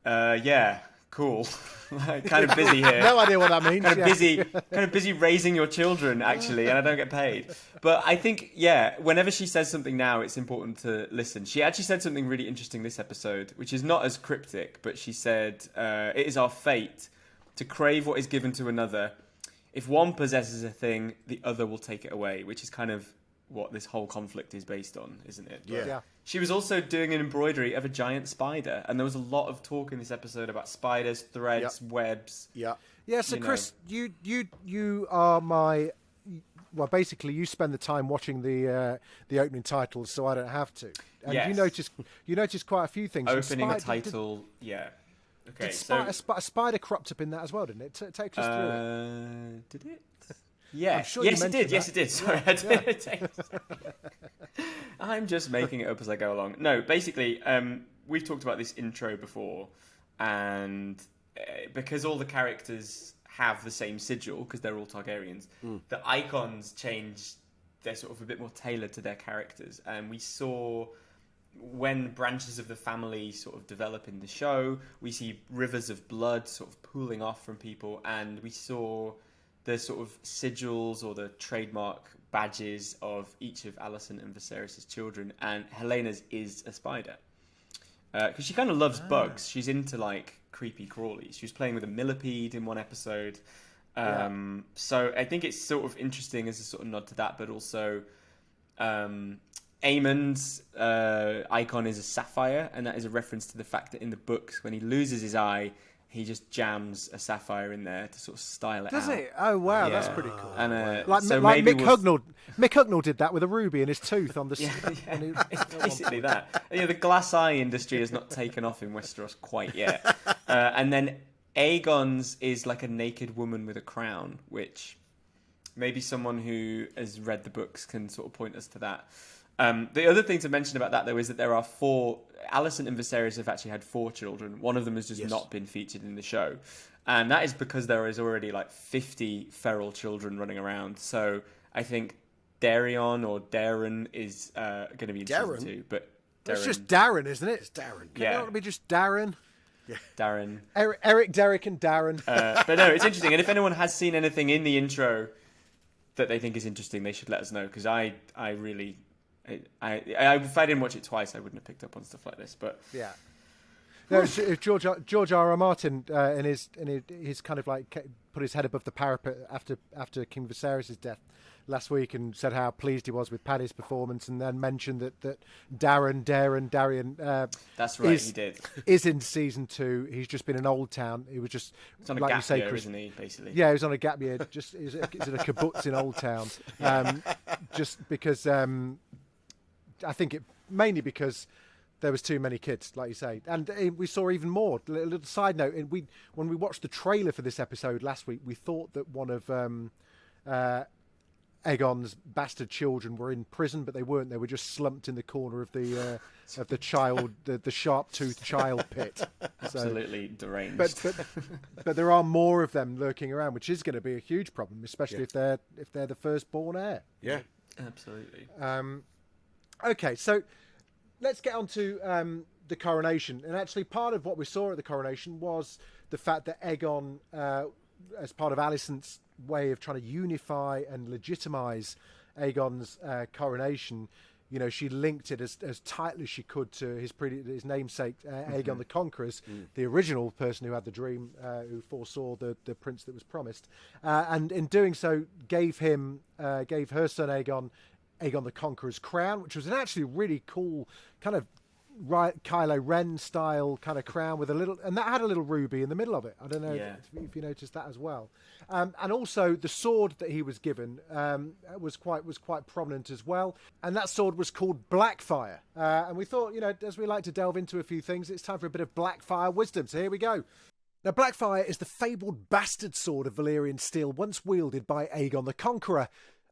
[SPEAKER 2] yeah, cool. Like, kind of busy here.
[SPEAKER 1] No idea what that means.
[SPEAKER 2] Kind of busy raising your children, actually, and I don't get paid. But I think, whenever she says something now, it's important to listen. She actually said something really interesting this episode, which is not as cryptic, but she said, it is our fate to crave what is given to another. If one possesses a thing, the other will take it away, which is kind of what this whole conflict is based on, isn't it?
[SPEAKER 3] Yeah.
[SPEAKER 2] She was also doing an embroidery of a giant spider, and there was a lot of talk in this episode about spiders, threads, webs.
[SPEAKER 3] Yeah.
[SPEAKER 1] Yeah, so Chris, you are my... Well, basically, you spend the time watching the opening titles, so I don't have to. And
[SPEAKER 2] yes.
[SPEAKER 1] you noticed quite a few things.
[SPEAKER 2] Opening a title, Okay,
[SPEAKER 1] a spider cropped up in that as well, didn't it? Take us through it.
[SPEAKER 2] Did it? Yeah.
[SPEAKER 1] Sure
[SPEAKER 2] yes, it did.
[SPEAKER 1] That.
[SPEAKER 2] Yes, it did. Sorry, I did. I'm just making it up as I go along. No, basically, we've talked about this intro before, and because all the characters have the same sigil, because they're all Targaryens, the icons change. They're sort of a bit more tailored to their characters, and we saw when branches of the family sort of develop in the show, we see rivers of blood sort of pooling off from people, and we saw the sort of sigils or the trademark badges of each of Alicent and Viserys' children, and Helena's is a spider. Because she kind of loves bugs. She's into, like, creepy crawlies. She was playing with a millipede in one episode. So I think it's sort of interesting as a sort of nod to that, but also Aemon's icon is a sapphire, and that is a reference to the fact that in the books, when he loses his eye, he just jams a sapphire in there to sort of style it out.
[SPEAKER 1] Does he? Oh, wow, that's pretty cool.
[SPEAKER 2] And,
[SPEAKER 1] like Mick Hucknall did that with a ruby in his tooth on the...
[SPEAKER 2] It's basically that. The glass eye industry has not taken off in Westeros quite yet. And then Aegon's is like a naked woman with a crown, which maybe someone who has read the books can sort of point us to that. The other thing to mention about that, though, is that there are 4... Alicent and Viserys have actually had 4 children. One of them has just not been featured in the show. And that is because there is already like 50 feral children running around. So I think Darren is going to be in season 2. But
[SPEAKER 1] it's just Darren, isn't it?
[SPEAKER 3] It's Darren.
[SPEAKER 1] Can it not be just Darren?
[SPEAKER 3] Yeah.
[SPEAKER 2] Darren.
[SPEAKER 1] Eric, Derek and Darren.
[SPEAKER 2] But no, it's interesting. And if anyone has seen anything in the intro that they think is interesting, they should let us know. Because I really... if I didn't watch it twice, I wouldn't have picked up on stuff like this. But
[SPEAKER 1] yeah, no, George R.R. Martin in his kind of like put his head above the parapet after King Viserys' death last week and said how pleased he was with Paddy's performance, and then mentioned that Darren.
[SPEAKER 2] That's right, he did.
[SPEAKER 1] Is in season 2. He's just been in Old Town. He was just
[SPEAKER 2] on a
[SPEAKER 1] like
[SPEAKER 2] gap
[SPEAKER 1] you say,
[SPEAKER 2] year,
[SPEAKER 1] Chris,
[SPEAKER 2] isn't he? Basically,
[SPEAKER 1] yeah, he was on a gap year. Just he's in a kibbutz in Old Town, just because. I think it mainly because there was too many kids, like you say, and we saw even more. A little side note: when we watched the trailer for this episode last week, we thought that one of Aegon's bastard children were in prison, but they weren't. They were just slumped in the corner of the child, the sharp-toothed child pit.
[SPEAKER 2] Absolutely deranged.
[SPEAKER 1] But there are more of them lurking around, which is going to be a huge problem, especially if they're the firstborn heir.
[SPEAKER 3] Yeah,
[SPEAKER 2] absolutely.
[SPEAKER 1] Okay, so let's get on to the coronation. And actually, part of what we saw at the coronation was the fact that Aegon as part of Alicent's way of trying to unify and legitimize Aegon's coronation, you know, she linked it as tightly as she could to his namesake, Aegon the Conqueror, the original person who had the dream, who foresaw the prince that was promised, and in doing so gave her son Aegon the Conqueror's crown, which was an actually really cool kind of Kylo Ren style kind of crown with and that had a little ruby in the middle of it. I don't know if you noticed that as well. And also the sword that he was given was quite prominent as well. And that sword was called Blackfire. And we thought, you know, as we like to delve into a few things, it's time for a bit of Blackfire wisdom. So here we go. Now, Blackfire is the fabled bastard sword of Valyrian steel, once wielded by Aegon the Conqueror.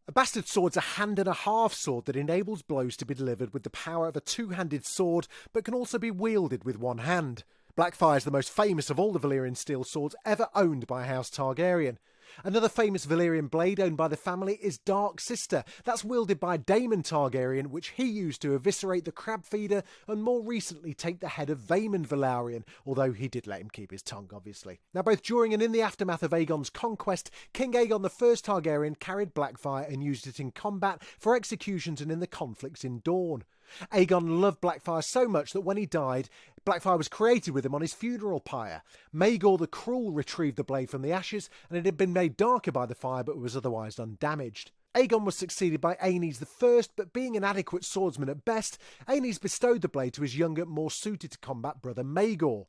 [SPEAKER 1] A bastard sword's a hand-and-a-half sword that enables blows to be delivered with the power of a two-handed sword, but can also be wielded with one hand. Blackfire is the most famous of all the Valyrian steel swords ever owned by House Targaryen. Another famous Valyrian blade owned by the family is Dark Sister. That's wielded by Daemon Targaryen, which he used to eviscerate the crab feeder and more recently take the head of Vaemond Velaryon, although he did let him keep his tongue, obviously. Now, both during and in the aftermath of Aegon's conquest, King Aegon I Targaryen carried Blackfire and used it in combat, for executions and in the conflicts in Dorne. Aegon loved Blackfire so much that when he died, Blackfire was created with him on his funeral pyre. Maegor the Cruel retrieved the blade from the ashes, and it had been made darker by the fire but was otherwise undamaged. Aegon was succeeded by Aenys I, but being an adequate swordsman at best, Aenys bestowed the blade to his younger, more suited to combat brother Maegor.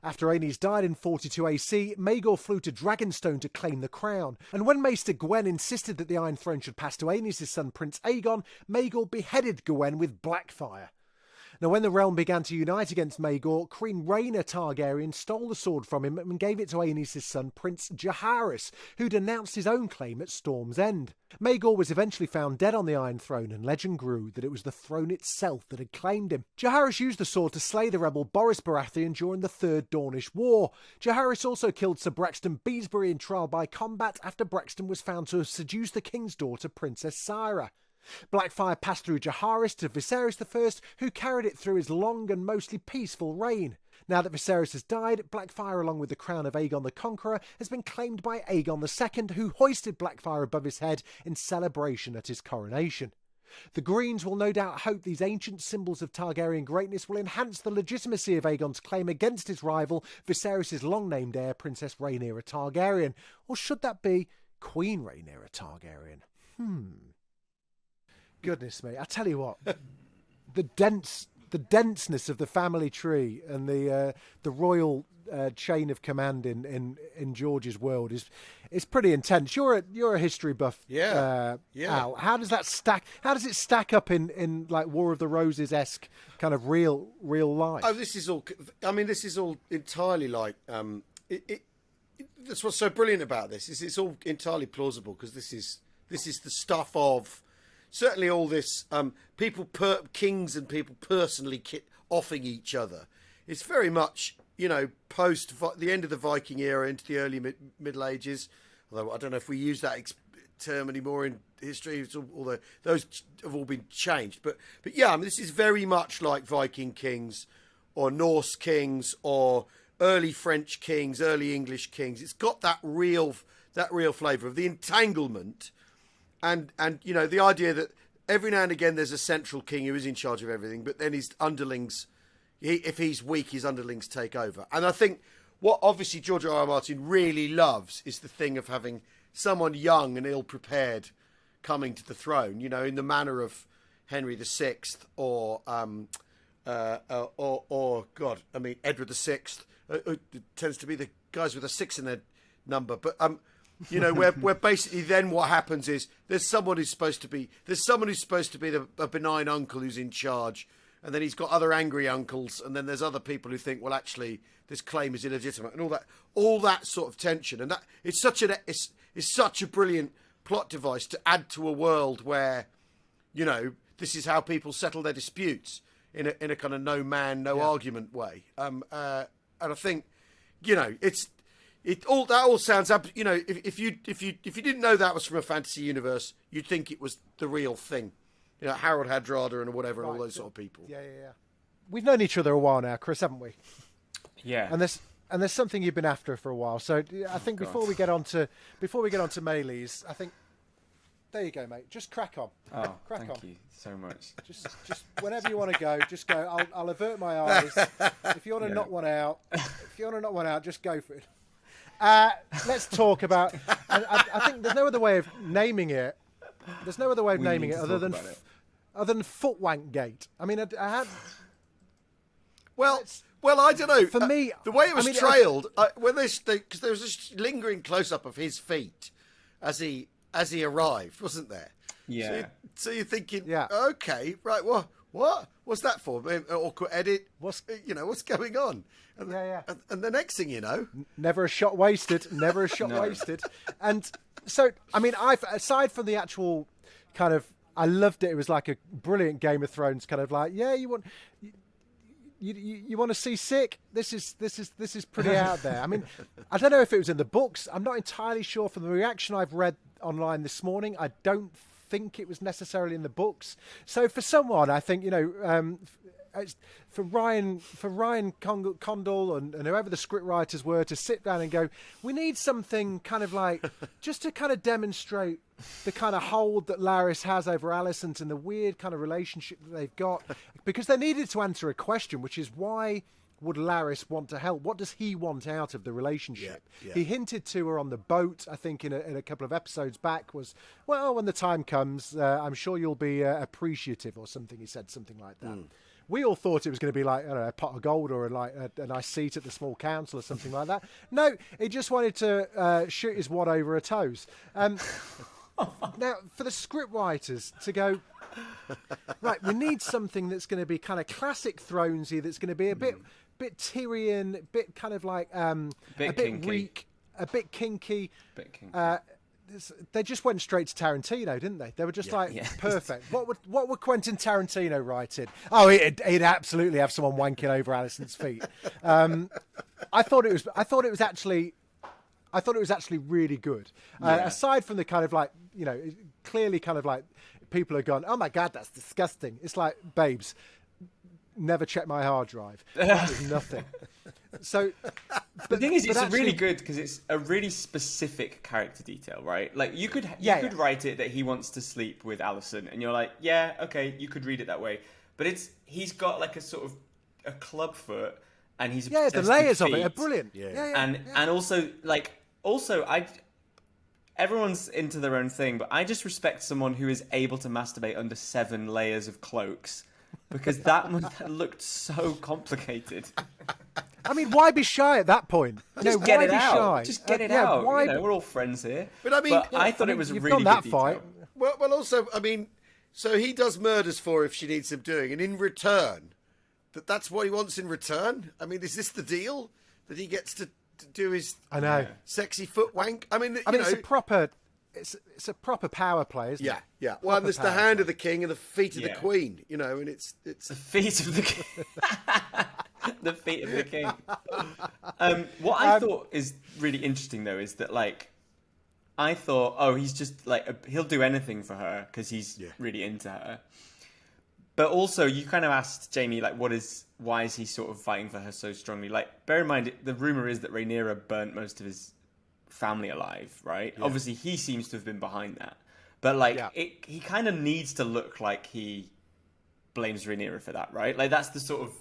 [SPEAKER 1] After Aenys died in 42 AC, Maegor flew to Dragonstone to claim the crown, and when Maester Gwen insisted that the Iron Throne should pass to Aenys' son Prince Aegon, Maegor beheaded Gwen with Blackfire. Now, when the realm began to unite against Maegor, Queen Rhaena Targaryen stole the sword from him and gave it to Aenys' son Prince Jaehaerys, who'd announced his own claim at Storm's End. Maegor was eventually found dead on the Iron Throne, and legend grew that it was the throne itself that had claimed him. Jaehaerys used the sword to slay the rebel Boris Baratheon during the Third Dornish War. Jaehaerys also killed Sir Braxton Beesbury in trial by combat after Braxton was found to have seduced the king's daughter, Princess Syra. Blackfire passed through Jaehaerys to Viserys I, who carried it through his long and mostly peaceful reign. Now that Viserys has died, Blackfire, along with the crown of Aegon the Conqueror, has been claimed by Aegon II, who hoisted Blackfire above his head in celebration at his coronation. The Greens will no doubt hope these ancient symbols of Targaryen greatness will enhance the legitimacy of Aegon's claim against his rival, Viserys' long-named heir, Princess Rhaenyra Targaryen. Or should that be Queen Rhaenyra Targaryen? Goodness me, I tell you what, the denseness of the family tree and the royal chain of command in George's world is pretty intense. You're a history buff, Al. How does that stack? How does it stack up in like War of the Roses-esque kind of real life?
[SPEAKER 3] Oh, this is all. I mean, this is all entirely like. That's what's so brilliant about this. Is it's all entirely plausible because this is the stuff of. Certainly all this, kings and people personally offing each other. It's very much, you know, post the end of the Viking era into the early Middle Ages. Although I don't know if we use that term anymore in history, although those have all been changed. But yeah, I mean, this is very much like Viking kings or Norse kings or early French kings, early English kings. It's got that real flavour of the entanglement. And you know, the idea that every now and again there's a central king who is in charge of everything, but then his underlings, if he's weak, his underlings take over. And I think what obviously George R.R. Martin really loves is the thing of having someone young and ill-prepared coming to the throne, you know, in the manner of Henry VI or Edward VI. It tends to be the guys with a 6 in their number, but you know, where basically then what happens is there's someone who's supposed to be a benign uncle who's in charge, and then he's got other angry uncles, and then there's other people who think, well, actually this claim is illegitimate, and all that sort of tension, and that it's such a brilliant plot device to add to a world where, you know, this is how people settle their disputes in a kind of no argument way, and I think, you know, that all sounds, you know, if you didn't know that was from a fantasy universe, you'd think it was the real thing, you know, Harold Hardrada and whatever, and all those sort of people.
[SPEAKER 1] Yeah. We've known each other a while now, Chris, haven't we?
[SPEAKER 2] Yeah.
[SPEAKER 1] And and there's something you've been after for a while. So I think before we get on to Mayleys, I think there you go, mate. Just crack on.
[SPEAKER 2] Oh,
[SPEAKER 1] crack
[SPEAKER 2] thank
[SPEAKER 1] on.
[SPEAKER 2] you so much.
[SPEAKER 1] Just whenever you want to go, just go. I'll avert my eyes. If you want to knock one out, just go for it. Let's talk about. I think there's no other way of naming it. There's no other way of naming it other than Footwank Gate. I mean, I had.
[SPEAKER 3] Well, I don't know.
[SPEAKER 1] For me,
[SPEAKER 3] the way it was trailed, when because there was this lingering close up of his feet as he arrived, wasn't there?
[SPEAKER 2] Yeah.
[SPEAKER 3] So you're thinking,
[SPEAKER 1] yeah.
[SPEAKER 3] Okay, right. What? What's that for? An awkward edit. What's going on? And, and the next thing you know,
[SPEAKER 1] never a shot wasted. Never a shot wasted. And so, I mean, aside from the actual kind of, I loved it. It was like a brilliant Game of Thrones kind of like, you want to see sick? This is pretty out there. I mean, I don't know if it was in the books. I'm not entirely sure. From the reaction I've read online this morning, I don't think it was necessarily in the books. So for someone, I think, for Ryan Condal and whoever the script writers were to sit down and go, we need something kind of like just to kind of demonstrate the kind of hold that Larys has over Alicent and the weird kind of relationship that they've got, because they needed to answer a question, which is why would Larys want to help? What does he want out of the relationship? Yeah. He hinted to her on the boat, I think, in a couple of episodes back, was, well, when the time comes, I'm sure you'll be appreciative or something. He said something like that. We all thought it was going to be like, I don't know, a pot of gold or like a nice seat at the small council or something like that. No, he just wanted to shoot his wad over her toes. Now, for the script writers to go, right, we need something that's going to be kind of classic Thronesy, that's going to be a bit Tyrion, a bit kind of like a bit Reek, a bit kinky. They just went straight to Tarantino, didn't they? They were just perfect. What would Quentin Tarantino write in? Oh, he'd absolutely have someone wanking over Alicent's feet. I thought it was actually really good. Aside from the kind of like, clearly kind of like people are gone, oh my God, that's disgusting. It's like, babes, never check my hard drive. There's nothing. So
[SPEAKER 2] the thing is, it's really good because it's a really specific character detail, right? Like you could write it that he wants to sleep with Alicent, and you're like, yeah, okay, you could read it that way. But he's got like a sort of a club foot, and he's
[SPEAKER 1] the layers of it are brilliant.
[SPEAKER 2] And also everyone's into their own thing, but I just respect someone who is able to masturbate under 7 layers of cloaks, because that looked so complicated.
[SPEAKER 1] I mean, why be shy at that point?
[SPEAKER 2] Just get it out. Just get it out. We're all friends here.
[SPEAKER 3] But I
[SPEAKER 2] thought it was
[SPEAKER 1] you've
[SPEAKER 2] really
[SPEAKER 1] done that
[SPEAKER 2] good
[SPEAKER 1] fight.
[SPEAKER 2] detail.
[SPEAKER 3] Well, also, I mean, so he does murders for her if she needs him doing, and in return, that's what he wants in return. I mean, is this the deal that he gets to do his sexy foot wank? I mean,
[SPEAKER 1] it's a proper power play, isn't it?
[SPEAKER 3] Yeah. Well, and there's the hand of the king and the feet of the queen, and it's
[SPEAKER 2] the feet of the king. The feet of the king. What I thought is really interesting, though, is that like I thought, he's just like he'll do anything for her because he's really into her. But also, you kind of asked Jamie, like, why is he sort of fighting for her so strongly? Like, bear in mind, the rumor is that Rhaenyra burnt most of his family alive, right? Yeah. Obviously, he seems to have been behind that. But, like, he kind of needs to look like he blames Rhaenyra for that, right? Like, that's the sort of...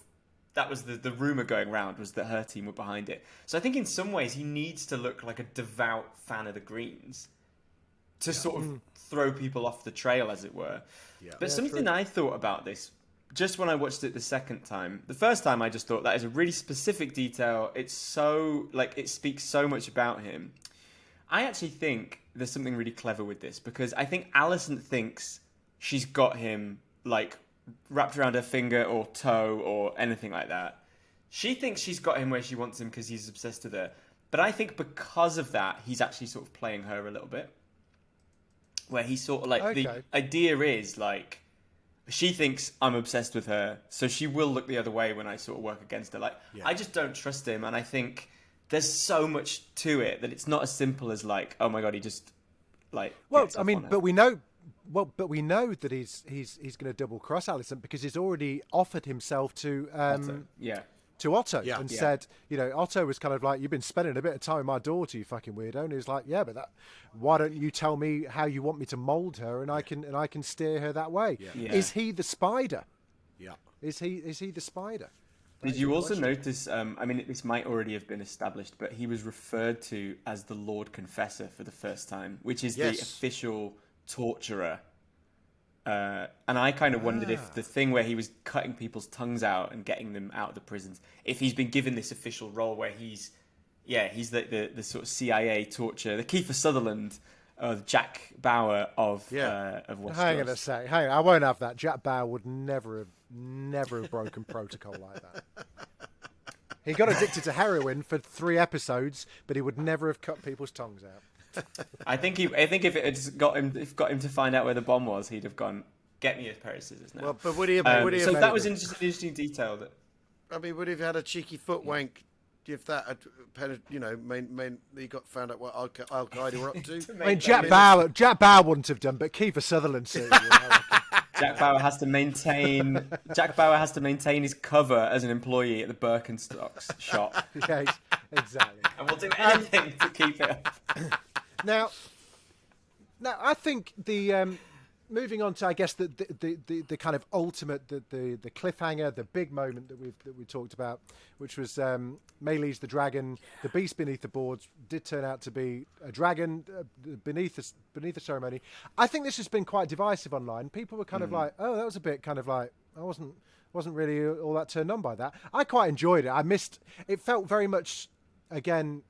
[SPEAKER 2] That was the rumor going around, was that her team were behind it. So I think in some ways he needs to look like a devout fan of the Greens to sort of throw people off the trail, as it were. Yeah. But something I thought about this, just when I watched it the second time, the first time I just thought that is a really specific detail. It's so, like, it speaks so much about him. I actually think there's something really clever with this, because I think Alicent thinks she's got him, like, wrapped around her finger or toe or anything like that. She thinks she's got him where she wants him because he's obsessed with her. But I think because of that, he's actually sort of playing her a little bit. Where he's sort of like, the idea is like, she thinks I'm obsessed with her, so she will look the other way when I sort of work against her. Like, I just don't trust him, and I think there's so much to it that it's not as simple as like, oh my God, he just like.
[SPEAKER 1] Well, I mean, but we know that he's going to double cross Alicent because he's already offered himself to to Otto
[SPEAKER 3] Yeah.
[SPEAKER 1] and
[SPEAKER 3] Yeah.
[SPEAKER 1] said, Otto was kind of like, you've been spending a bit of time with my daughter, you fucking weirdo. And he's like, yeah, but why don't you tell me how you want me to mould her and I can steer her that way?
[SPEAKER 2] Yeah.
[SPEAKER 1] Is he the spider?
[SPEAKER 3] Yeah.
[SPEAKER 1] Is he the spider?
[SPEAKER 2] Did you also notice, this might already have been established, but he was referred to as the Lord Confessor for the first time, which is the official torturer. And I kind of wondered if the thing where he was cutting people's tongues out and getting them out of the prisons, if he's been given this official role where he's the sort of CIA torture, the Kiefer Sutherland, the Jack Bauer of Westeros.
[SPEAKER 1] Hang on a sec. I won't have that. Jack Bauer would never have broken protocol like that. He got addicted to heroin for 3 episodes, but he would never have cut people's tongues out.
[SPEAKER 2] I think if it had got him to find out where the bomb was, he'd have gone, get me a pair of scissors now.
[SPEAKER 3] Well, but would he have
[SPEAKER 2] so that was just an interesting detail.
[SPEAKER 3] Would he have had a cheeky foot wank if that had, he got found out what Al Qaeda were up to?
[SPEAKER 1] I mean, Jack Bauer wouldn't have done, but Kiefer Sutherland certainly would.
[SPEAKER 2] Jack Bauer has to maintain his cover as an employee at the Birkenstocks shop.
[SPEAKER 1] Yeah, exactly.
[SPEAKER 2] And we'll do anything to keep it up.
[SPEAKER 1] Now, I think the moving on to, I guess, the kind of ultimate, the cliffhanger, the big moment that we talked about, which was Meleys the dragon, the beast beneath the boards did turn out to be a dragon beneath the ceremony. I think this has been quite divisive online. People were kind of like, oh, that was a bit kind of like, I wasn't really all that turned on by that. I quite enjoyed it. It felt very much, again,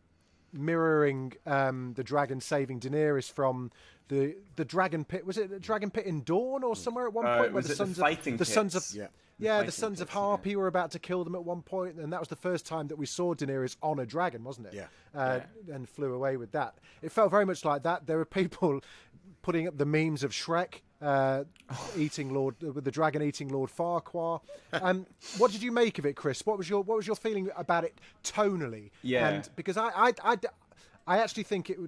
[SPEAKER 1] mirroring the dragon saving Daenerys from the dragon pit. Was it the dragon pit in Dawn or somewhere at one point where the sons of Harpy were about to kill them at one point, and that was the first time that we saw Daenerys on a dragon, wasn't it? And flew away with that. It felt very much like that. There were people putting up the memes of Shrek eating with the dragon eating Lord Farquaad. What did you make of it, Chris? What was your feeling about it tonally?
[SPEAKER 2] Yeah,
[SPEAKER 1] and because I actually think it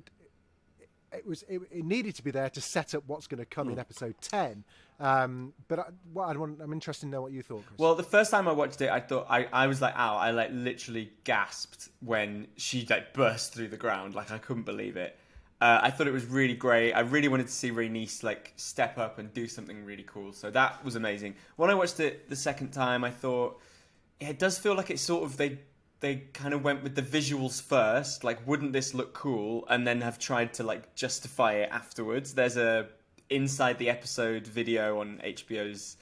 [SPEAKER 1] needed to be there to set up what's going to come in episode 10. But I'm interested to know what you thought, Chris.
[SPEAKER 2] Well, the first time I watched it, I thought I was like, ow! I literally gasped when she burst through the ground. Like, I couldn't believe it. I thought it was really great. I really wanted to see Rhaenys step up and do something really cool. So that was amazing. When I watched it the second time, I thought it does feel like it's sort of they kind of went with the visuals first. Like, wouldn't this look cool? And then have tried to justify it afterwards. There's a inside the episode video on HBO's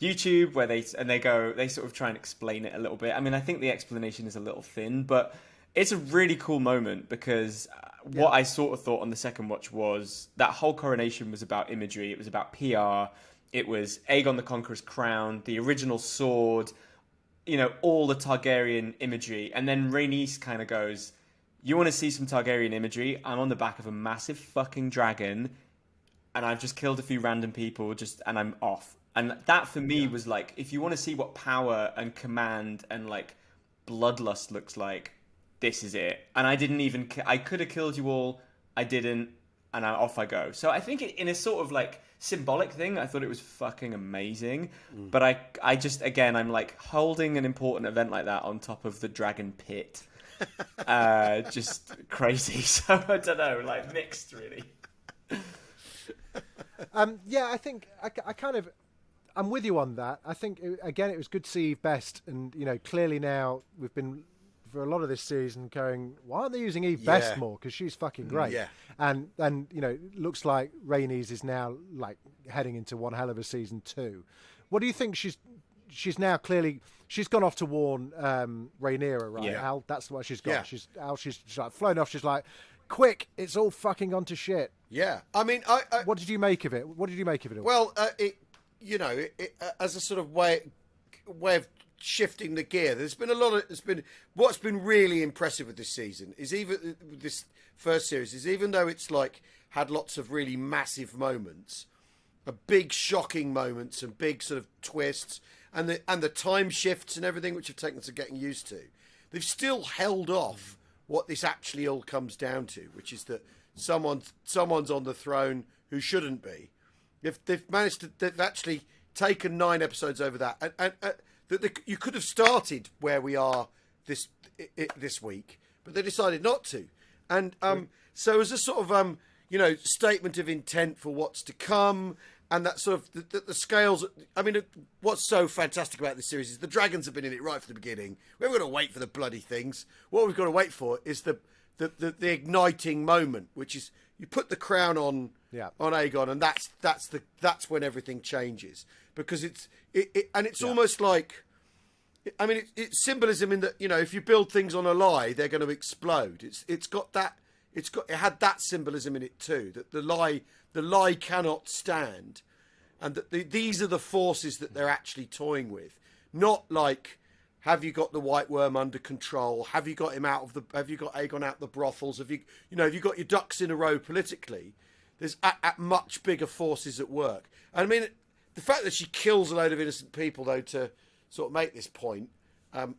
[SPEAKER 2] YouTube where they sort of try and explain it a little bit. I mean, I think the explanation is a little thin, but it's a really cool moment because what I sort of thought on the second watch was that whole coronation was about imagery. It was about PR. It was Aegon the Conqueror's crown, the original sword, all the Targaryen imagery. And then Rhaenys kind of goes, you want to see some Targaryen imagery? I'm on the back of a massive fucking dragon and I've just killed a few random people and I'm off. And that for me was like, if you want to see what power and command and bloodlust looks like, this is it. And I could have killed you all. I didn't. And off I go. So I think in a sort of symbolic thing, I thought it was fucking amazing. But I just, again, I'm holding an important event like that on top of the dragon pit. Just crazy. So I don't know, mixed really.
[SPEAKER 1] I think I'm with you on that. I think it was good to see Eve Best, and clearly now we've been for a lot of this season going, why aren't they using Eve Best more? Because she's fucking great. Yeah. And it looks like Rhaenys is now heading into one hell of a season 2. What do you think? She's now clearly she's gone off to warn Rhaenyra, right? Yeah. Al, that's what she's got. Yeah. She's flown off. She's like, quick, it's all fucking gone to shit.
[SPEAKER 3] Yeah. I mean,
[SPEAKER 1] what did you make of it? What did you make of it all?
[SPEAKER 3] Well, as a sort of way of shifting the gear. There's been what's been really impressive with this season is even with this first series is even though it's had lots of really massive moments, big shocking moments and big sort of twists and the time shifts and everything which have taken us getting used to. They've still held off what this actually all comes down to, which is that someone's on the throne who shouldn't be. They've actually taken 9 episodes over that and you could have started where we are this week, but they decided not to. And so as a sort of statement of intent for what's to come, and that sort of the scales. I mean, what's so fantastic about this series is the dragons have been in it right from the beginning. We haven't got to wait for the bloody things. What we've got to wait for is the igniting moment, which is you put the crown on Aegon, and that's when everything changes, because it's almost like, I mean, it's symbolism in that, if you build things on a lie, they're going to explode. It had that symbolism in it too, that the lie cannot stand, and that these are the forces that they're actually toying with. Not like, have you got the White Worm under control? Have you got Aegon out of the brothels? Have you got your ducks in a row politically? There's at much bigger forces at work. And I mean, the fact that she kills a load of innocent people, though, to sort of make this point,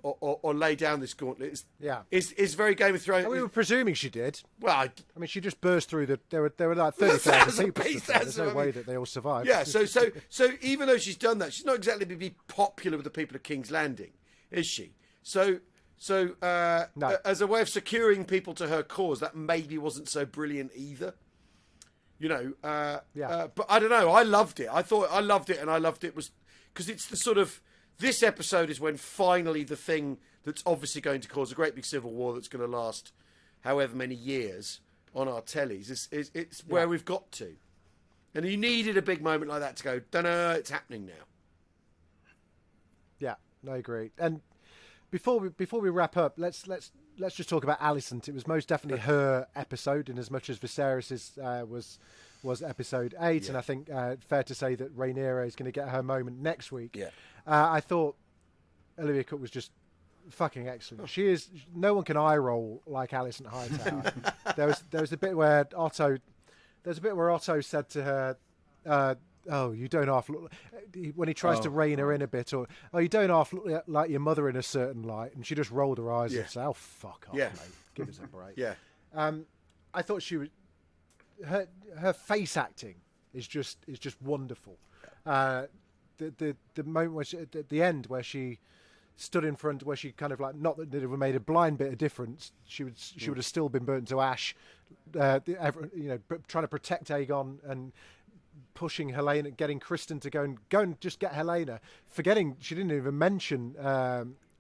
[SPEAKER 3] or lay down this gauntlet is very Game of Thrones.
[SPEAKER 1] And we were presuming she did.
[SPEAKER 3] Well,
[SPEAKER 1] I mean, she just burst through there were like 30,000 people. There's no way that they all survived.
[SPEAKER 3] Yeah, so even though she's done that, she's not exactly to be popular with the people of King's Landing, is she? So no. As a way of securing people to her cause, that maybe wasn't so brilliant either. But I don't know. I loved it. I loved it, and I loved it was because it's the sort of, this episode is when finally the thing that's obviously going to cause a great big civil war that's going to last however many years on our tellies. It's where we've got to. And you needed a big moment like that to go, dunno, it's happening now.
[SPEAKER 1] Yeah, I agree. And before we wrap up, let's just talk about Alicent. It was most definitely her episode, in as much as Viserys's was episode 8, and I think fair to say that Rhaenyra is going to get her moment next week.
[SPEAKER 3] Yeah.
[SPEAKER 1] I thought Olivia Cooke was just fucking excellent. She is. No one can eye roll like Alicent Hightower. there was a bit where Otto said to her, "Oh, you don't half look," when he tries to rein her in a bit, or "Oh, you don't half look like your mother in a certain light," and she just rolled her eyes and said, "Oh, fuck off, mate. Give us a break."
[SPEAKER 3] Yeah.
[SPEAKER 1] I thought she was. Her face acting is just wonderful. The moment where at the end where she stood in front, where she kind of like, not that it would have made a blind bit of difference, she would have still been burnt to ash, trying to protect Aegon and pushing Helena, getting Kristen to go and just get Helena, forgetting she didn't even mention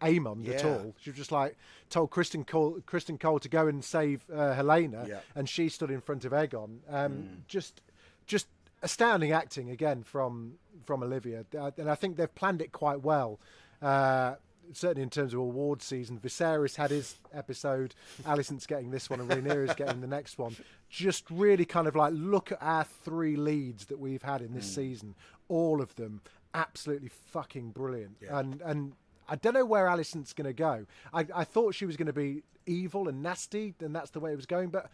[SPEAKER 1] Aemond at all. She just like told Kristen Cole to go and save Helena, and she stood in front of Aegon. Just astounding acting again from Olivia, and I think they've planned it quite well. Certainly in terms of award season, Viserys had his episode, Alicent's getting this one, and Rhaenyra's getting the next one. Just really kind of like, look at our 3 leads that we've had in this season. All of them absolutely fucking brilliant. And I don't know where Alicent's going to go. I thought she was going to be evil and nasty, and that's the way it was going. But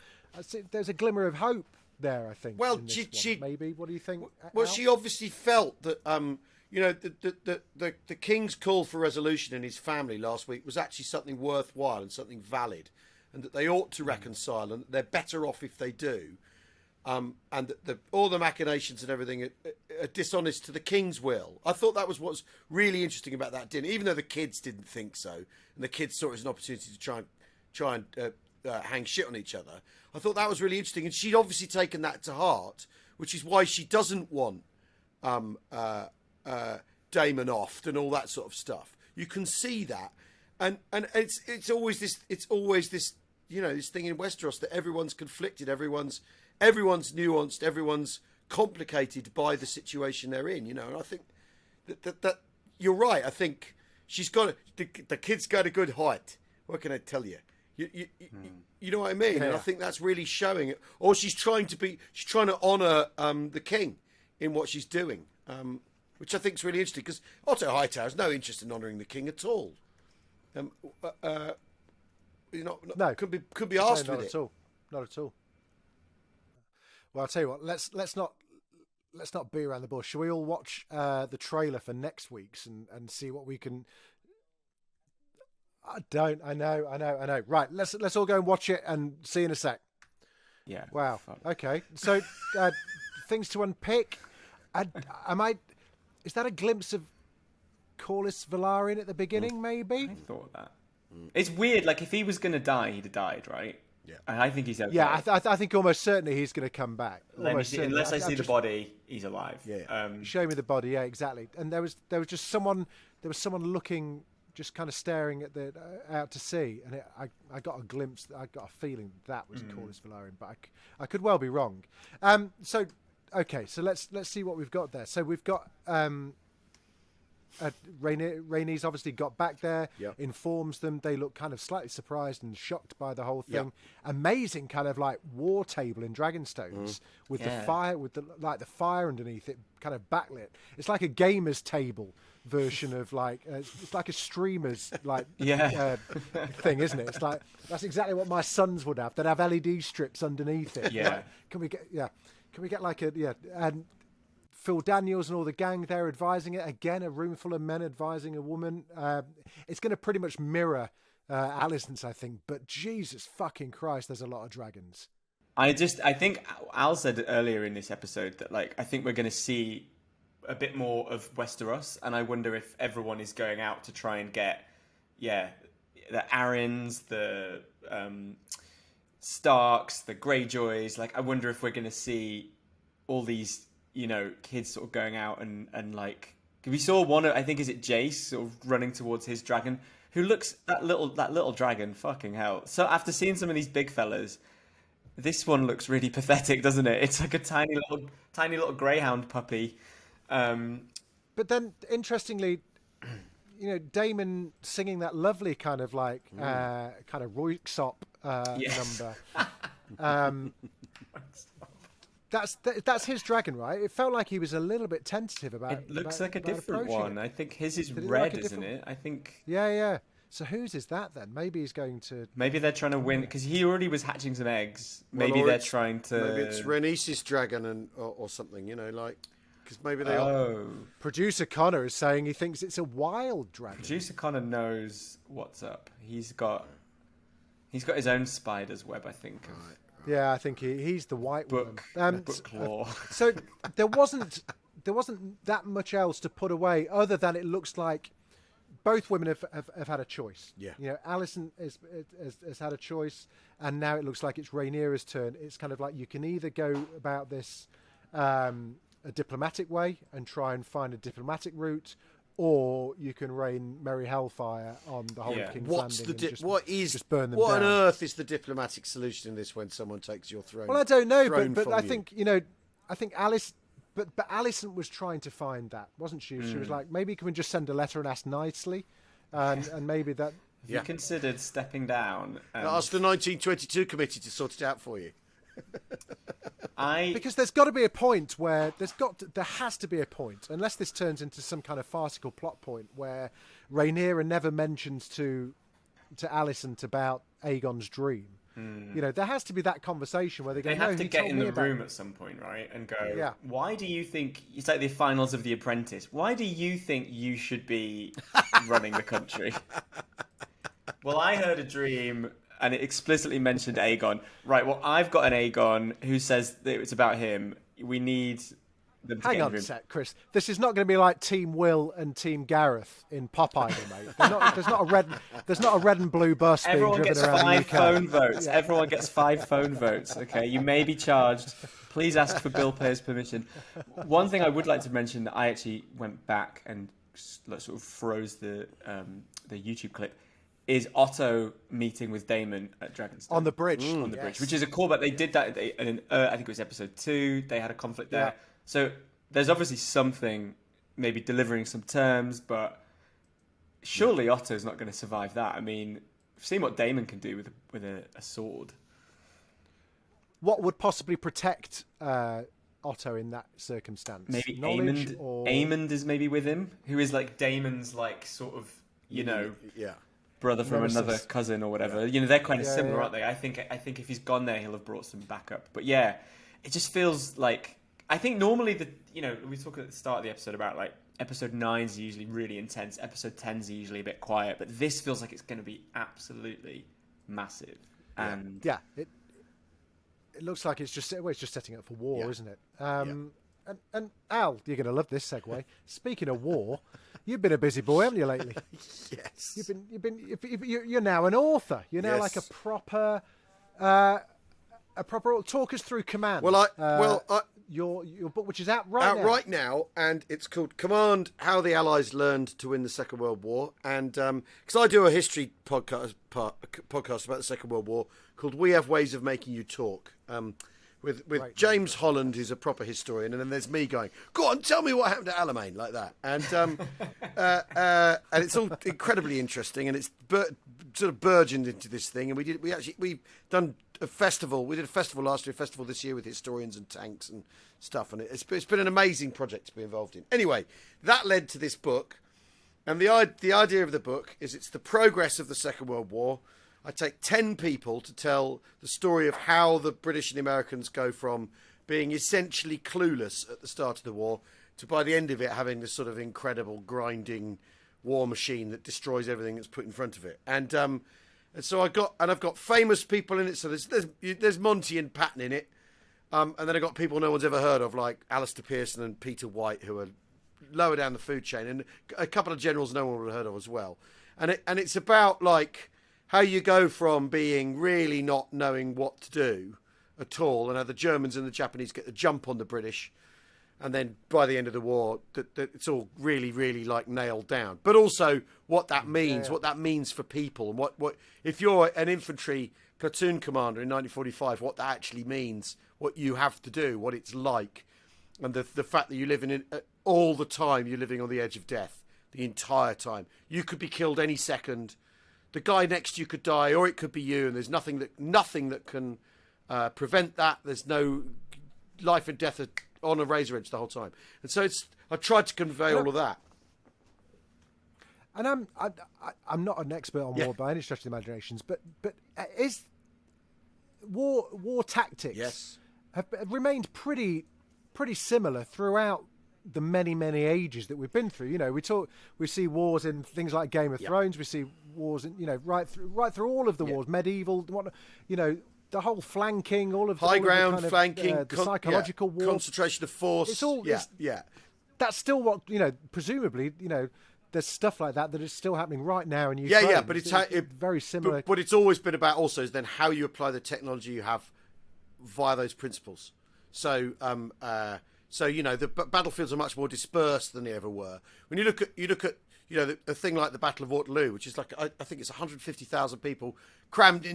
[SPEAKER 1] there's a glimmer of hope there, I think.
[SPEAKER 3] Well,
[SPEAKER 1] in this one, maybe. What do you think?
[SPEAKER 3] Well,
[SPEAKER 1] Al?
[SPEAKER 3] she obviously felt that the king's call for resolution in his family last week was actually something worthwhile and something valid, and that they ought to reconcile, and they're better off if they do. And that all the machinations and everything are dishonest to the king's will. I thought that was what's really interesting about that dinner, even though the kids didn't think so, and the kids saw it as an opportunity to try and hang shit on each other. I thought that was really interesting, and she'd obviously taken that to heart, which is why she doesn't want Daemon off and all that sort of stuff. You can see that, and it's always this this thing in Westeros that everyone's conflicted, everyone's nuanced, everyone's complicated by the situation they're in, and I think that you're right. I think she's got the kid's got a good height. What can I tell you? You know what I mean? Yeah. And I think that's really showing it. Or she's trying to honour the king in what she's doing, which I think is really interesting, because Otto Hightower has no interest in honouring the king at all. No, could be asked with it.
[SPEAKER 1] Not at all. Well, I'll tell you what. Let's not beat around the bush. Shall we all watch the trailer for next week's and see what we can? I know. Right, let's all go and watch it and see you in a sec.
[SPEAKER 2] Yeah.
[SPEAKER 1] Wow. Okay. So things to unpick. Is that a glimpse of Corlys Velaryon at the beginning, maybe.
[SPEAKER 2] I thought that. It's weird. Like if he was going to die, he'd have died, right?
[SPEAKER 3] Yeah.
[SPEAKER 2] And I think he's okay.
[SPEAKER 1] Yeah, I think almost certainly he's going to come back.
[SPEAKER 2] Unless I see the body, he's alive.
[SPEAKER 3] Yeah.
[SPEAKER 1] Show me the body. Yeah, exactly. And there was just someone. There was someone looking, just kind of staring at the out to sea, and I got a glimpse. I got a feeling that was Corlys Velaryon, but I could well be wrong. So let's see what we've got there. So we've got. Rhaenys obviously got back there, informs them. They look kind of slightly surprised and shocked by the whole thing. Amazing kind of like war table in Dragonstones with the fire, with the fire underneath it, kind of backlit. It's like a gamer's table version of like it's like a streamer's like thing, isn't it? It's like that's exactly what my sons would have. They'd have LED strips underneath it.
[SPEAKER 2] Yeah.
[SPEAKER 1] Like, can we get like and Phil Daniels and all the gang there advising it. Again, a room full of men advising a woman. It's going to pretty much mirror Alicent's, I think. But Jesus fucking Christ, there's a lot of dragons.
[SPEAKER 2] I think Al said earlier in this episode that like I think we're going to see a bit more of Westeros, and I wonder if everyone is going out to try and get the Arryns, the Starks, the Greyjoys. Like I wonder if we're going to see all these kids sort of going out and like we saw one. I think is it Jace sort of running towards his dragon, who looks that little dragon. Fucking hell! So after seeing some of these big fellas, this one looks really pathetic, doesn't it? It's like a tiny little greyhound puppy.
[SPEAKER 1] But then, interestingly, Daemon singing that lovely kind of like kind of Royksop number. That's his dragon, right? It felt like he was a little bit tentative about.
[SPEAKER 2] It looks like a
[SPEAKER 1] about
[SPEAKER 2] different one. I think his is red, isn't it? I think.
[SPEAKER 1] Yeah. So whose is that then? Maybe he's going to.
[SPEAKER 2] Maybe they're trying to win because he already was hatching some eggs. Maybe they're trying to.
[SPEAKER 3] Maybe it's Rhaenys' dragon or something. Like because maybe they are.
[SPEAKER 1] Producer Connor is saying he thinks it's a wild dragon.
[SPEAKER 2] Producer Connor knows what's up. He's got his own spider's web, I think.
[SPEAKER 3] Right.
[SPEAKER 1] Yeah, I think he's the white
[SPEAKER 2] book law.
[SPEAKER 1] So there wasn't that much else to put away other than it looks like both women have had a choice.
[SPEAKER 3] Yeah.
[SPEAKER 1] Alicent has had a choice, and now it looks like it's Rhaenyra's turn. It's kind of like you can either go about this a diplomatic way and try and find a diplomatic route, or you can rain merry hellfire on the whole of King's Landing. Just burn them down.
[SPEAKER 3] What on earth is the diplomatic solution in this when someone takes your throne?
[SPEAKER 1] Well, I don't know, but I think I think Alice, but Alicent was trying to find that, wasn't she? She was like, maybe can we just send a letter and ask nicely, and maybe that.
[SPEAKER 2] Have you considered stepping down?
[SPEAKER 3] Ask the 1922 committee to sort it out for you.
[SPEAKER 1] Because there's got to be a point where there has to be a point, unless this turns into some kind of farcical plot point where Rhaenyra never mentions to Alicent about Aegon's dream. There has to be that conversation where they
[SPEAKER 2] have to get in the room at some point, right? And go, why do you think it's like the finals of The Apprentice? Why do you think you should be running the country? Well, I heard a dream. And it explicitly mentioned Aegon. Right, well, I've got an Aegon who says that it's about him. We need them to
[SPEAKER 1] Hang on a sec, Chris. This is not going to be like Team Will and Team Gareth in Pop Idol, mate. There's not a red and blue bus
[SPEAKER 2] Everyone
[SPEAKER 1] being driven around the UK.
[SPEAKER 2] Everyone gets 5 phone votes. Everyone gets 5 phone votes, okay? You may be charged. Please ask for bill payer's permission. One thing I would like to mention that I actually went back and sort of froze the YouTube clip is Otto meeting with Daemon at Dragonstone.
[SPEAKER 1] On the bridge.
[SPEAKER 2] On the bridge, which is a callback. They did that in, I think it was episode 2. They had a conflict there. So there's obviously something, maybe delivering some terms, but surely Otto's not going to survive that. I mean, we've seen what Daemon can do with a sword.
[SPEAKER 1] What would possibly protect Otto in that circumstance?
[SPEAKER 2] Maybe
[SPEAKER 1] Knowledge
[SPEAKER 2] Aemond is maybe with him, who is like Daemon's like sort of, brother from another cousin or whatever. They're kind of similar, aren't they? I think if he's gone there, he'll have brought some backup. But yeah, it just feels like I think normally we talk at the start of the episode about like episode 9 is usually really intense, episode 10 is usually a bit quiet, but this feels like it's going to be absolutely massive. And
[SPEAKER 1] it looks like it's just setting up for war, isn't it? And Al, you're going to love this segue. Speaking of war, You've been a busy boy, haven't you, lately?
[SPEAKER 3] Yes.
[SPEAKER 1] You're now an author. You're now like a proper talk us through Command. Your book, which is out right
[SPEAKER 3] now, and it's called Command: How the Allies Learned to Win the Second World War. And because I do a history podcast about the Second World War called We Have Ways of Making You Talk, with James Holland, who's a proper historian, and then there's me going, "Go on, tell me what happened at Alamein," like that. And and it's all incredibly interesting, and it's sort of burgeoned into this thing. And we've done a festival. We did a festival last year, a festival this year with historians and tanks and stuff, and it's been an amazing project to be involved in. Anyway, that led to this book, and the idea of the book is it's the progress of the Second World War. I take 10 people to tell the story of how the British and the Americans go from being essentially clueless at the start of the war to, by the end of it, having this sort of incredible grinding war machine that destroys everything that's put in front of it. And so I've got famous people in it. So there's Monty and Patton in it, and then I've got people no one's ever heard of, like Alistair Pearson and Peter White, who are lower down the food chain, and a couple of generals no one would have heard of as well. And it's about like how you go from being really not knowing what to do at all, and how the Germans and the Japanese get the jump on the British, and then by the end of the war, that it's all really, really like nailed down. But also what that means, what that means for people, and what if you're an infantry platoon commander in 1945, what that actually means, what you have to do, what it's like, and the fact that you live in all the time, you're living on the edge of death the entire time. You could be killed any second. The guy next to you could die, or it could be you, and there's nothing that can prevent that. There's no life and death on a razor edge the whole time. And so I tried to convey all of that.
[SPEAKER 1] And I'm not an expert on war by any stretch of the imaginations, but is war tactics have remained pretty similar throughout the many ages that we've been through. You know, we see wars in things like Game of Thrones. We see wars in, right through all of the wars, medieval, the whole flanking, all of the
[SPEAKER 3] high ground,
[SPEAKER 1] kind of,
[SPEAKER 3] flanking,
[SPEAKER 1] the psychological war,
[SPEAKER 3] concentration of force.
[SPEAKER 1] It's all that's still what presumably there's stuff like that is still happening right now in Ukraine.
[SPEAKER 3] But it's
[SPEAKER 1] very similar.
[SPEAKER 3] But it's always been about also is then how you apply the technology you have via those principles. So the battlefields are much more dispersed than they ever were. When you look at the thing like the Battle of Waterloo, which is like I think it's 150,000 people crammed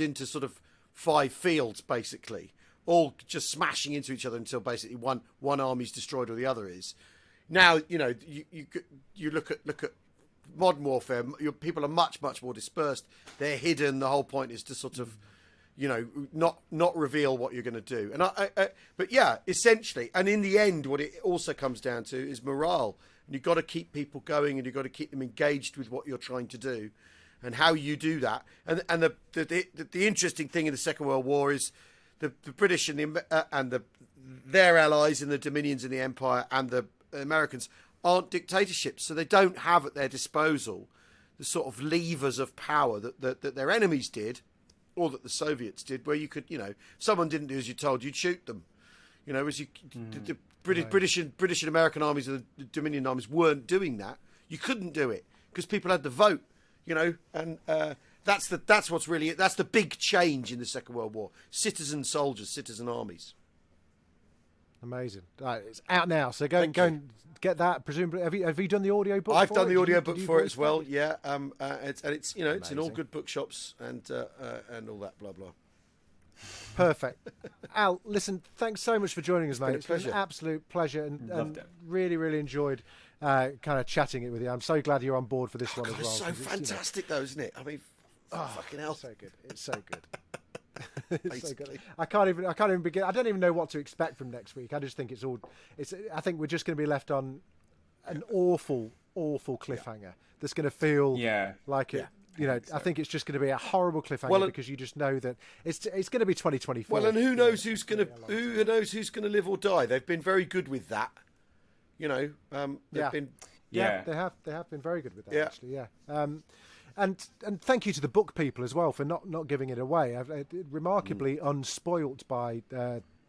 [SPEAKER 3] into sort of 5 fields basically, all just smashing into each other until basically one army's destroyed or the other is. Now you look at modern warfare. People are much more dispersed. They're hidden. The whole point is to sort of not reveal what you're going to do. And but essentially, and in the end, what it also comes down to is morale. And you've got to keep people going, and you've got to keep them engaged with what you're trying to do, and how you do that. And the interesting thing in the Second World War is the British and their allies in the Dominions in the Empire and the Americans aren't dictatarships, so they don't have at their disposal the sort of levers of power that their enemies did, or that the Soviets did, where you could, if someone didn't do as you're told, you'd shoot them. The British and American armies and the Dominion armies weren't doing that. You couldn't do it because people had the vote, and that's the big change in the Second World War. Citizen soldiers, citizen armies.
[SPEAKER 1] Amazing. Right, it's out now, so go and get that. Presumably, have you done the audio book?
[SPEAKER 3] I've done the audio book for it as well. Yeah, it's in all good bookshops and all that blah blah.
[SPEAKER 1] Perfect. Al, listen, thanks so much for joining us, mate.
[SPEAKER 3] It's been
[SPEAKER 1] an absolute pleasure, and really enjoyed kind of chatting it with you. I'm so glad you're on board for this one as well.
[SPEAKER 3] It's so fantastic, though, isn't it? I mean, fucking hell,
[SPEAKER 1] so good. It's so good. It's so good. I can't even begin. I don't even know what to expect from next week. I just think I think we're just going to be left on an awful cliffhanger that's going to feel like it. I think it's just going to be a horrible cliffhanger because you just know that it's going to be 2024.
[SPEAKER 3] Well, and who knows who's going to live or die? They've been very good with that. They have been very good with that actually. Yeah. And thank you to the book people as well for not giving it away. Remarkably unspoilt by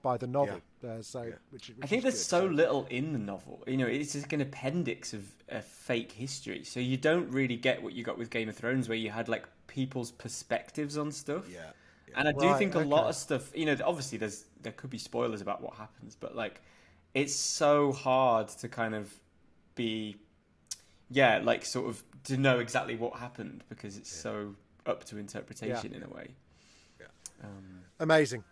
[SPEAKER 1] by the novel. Which
[SPEAKER 2] I think
[SPEAKER 1] is
[SPEAKER 2] there's
[SPEAKER 1] good.
[SPEAKER 2] so little in the novel. It's just an appendix of fake history. So you don't really get what you got with Game of Thrones, where you had like people's perspectives on stuff.
[SPEAKER 3] Yeah.
[SPEAKER 2] And I do think a lot of stuff, obviously there could be spoilers about what happens, but like it's so hard to kind of be, like sort of to know exactly what happened because it's so up to interpretation in a way. Yeah.
[SPEAKER 1] Amazing.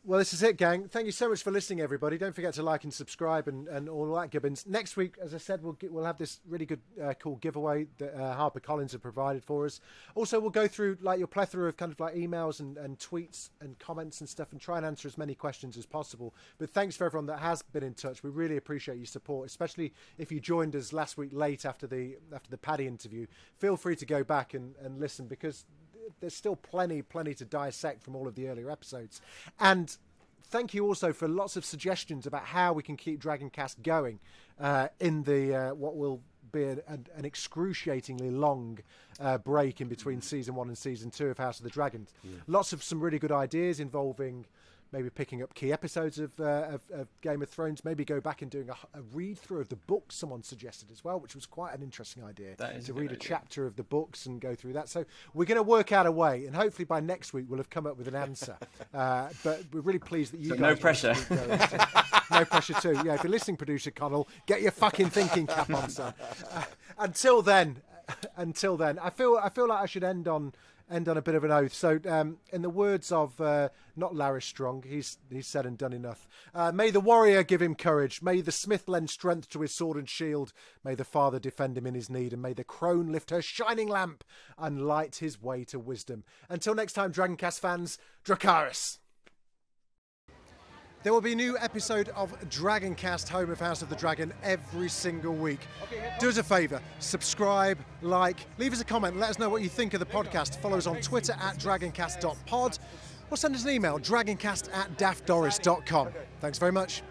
[SPEAKER 1] Well, this is it, gang. Thank you so much for listening, everybody. Don't forget to like and subscribe and all that gibbons. Next week, as I said, we'll have this really good, cool giveaway that HarperCollins have provided for us. Also, we'll go through like your plethora of kind of like emails and tweets and comments and stuff and try and answer as many questions as possible. But thanks for everyone that has been in touch. We really appreciate your support, especially if you joined us last week late after the Paddy interview. Feel free to go back and listen because there's still plenty to dissect from all of the earlier episodes. And thank you also for lots of suggestions about how we can keep Dragoncast going in the what will be an excruciatingly long break in between season 1 and season 2 of House of the Dragon. Lots of some really good ideas involving maybe picking up key episodes of Game of Thrones, maybe go back and doing a read-through of the books someone suggested as well, which was quite an interesting idea, to read a chapter of the books and go through that. So we're going to work out a way, and hopefully by next week we'll have come up with an answer. But we're really pleased that you guys...
[SPEAKER 2] No pressure.
[SPEAKER 1] No pressure too. Yeah, if you're listening, producer Connell, get your fucking thinking cap on, son. Until then, I feel like I should end on a bit of an oath. So, in the words of not Larry Strong, he's said and done enough. May the warrior give him courage. May the smith lend strength to his sword and shield. May the father defend him in his need, and may the crone lift her shining lamp and light his way to wisdom. Until next time, Dragoncast fans, Dracarys. There will be a new episode of Dragoncast, home of House of the Dragon, every single week. Do us a favour, subscribe, like, leave us a comment, let us know what you think of the podcast. Follow us on Twitter at dragoncast.pod or send us an email, dragoncast@daftdoris.com. Thanks very much.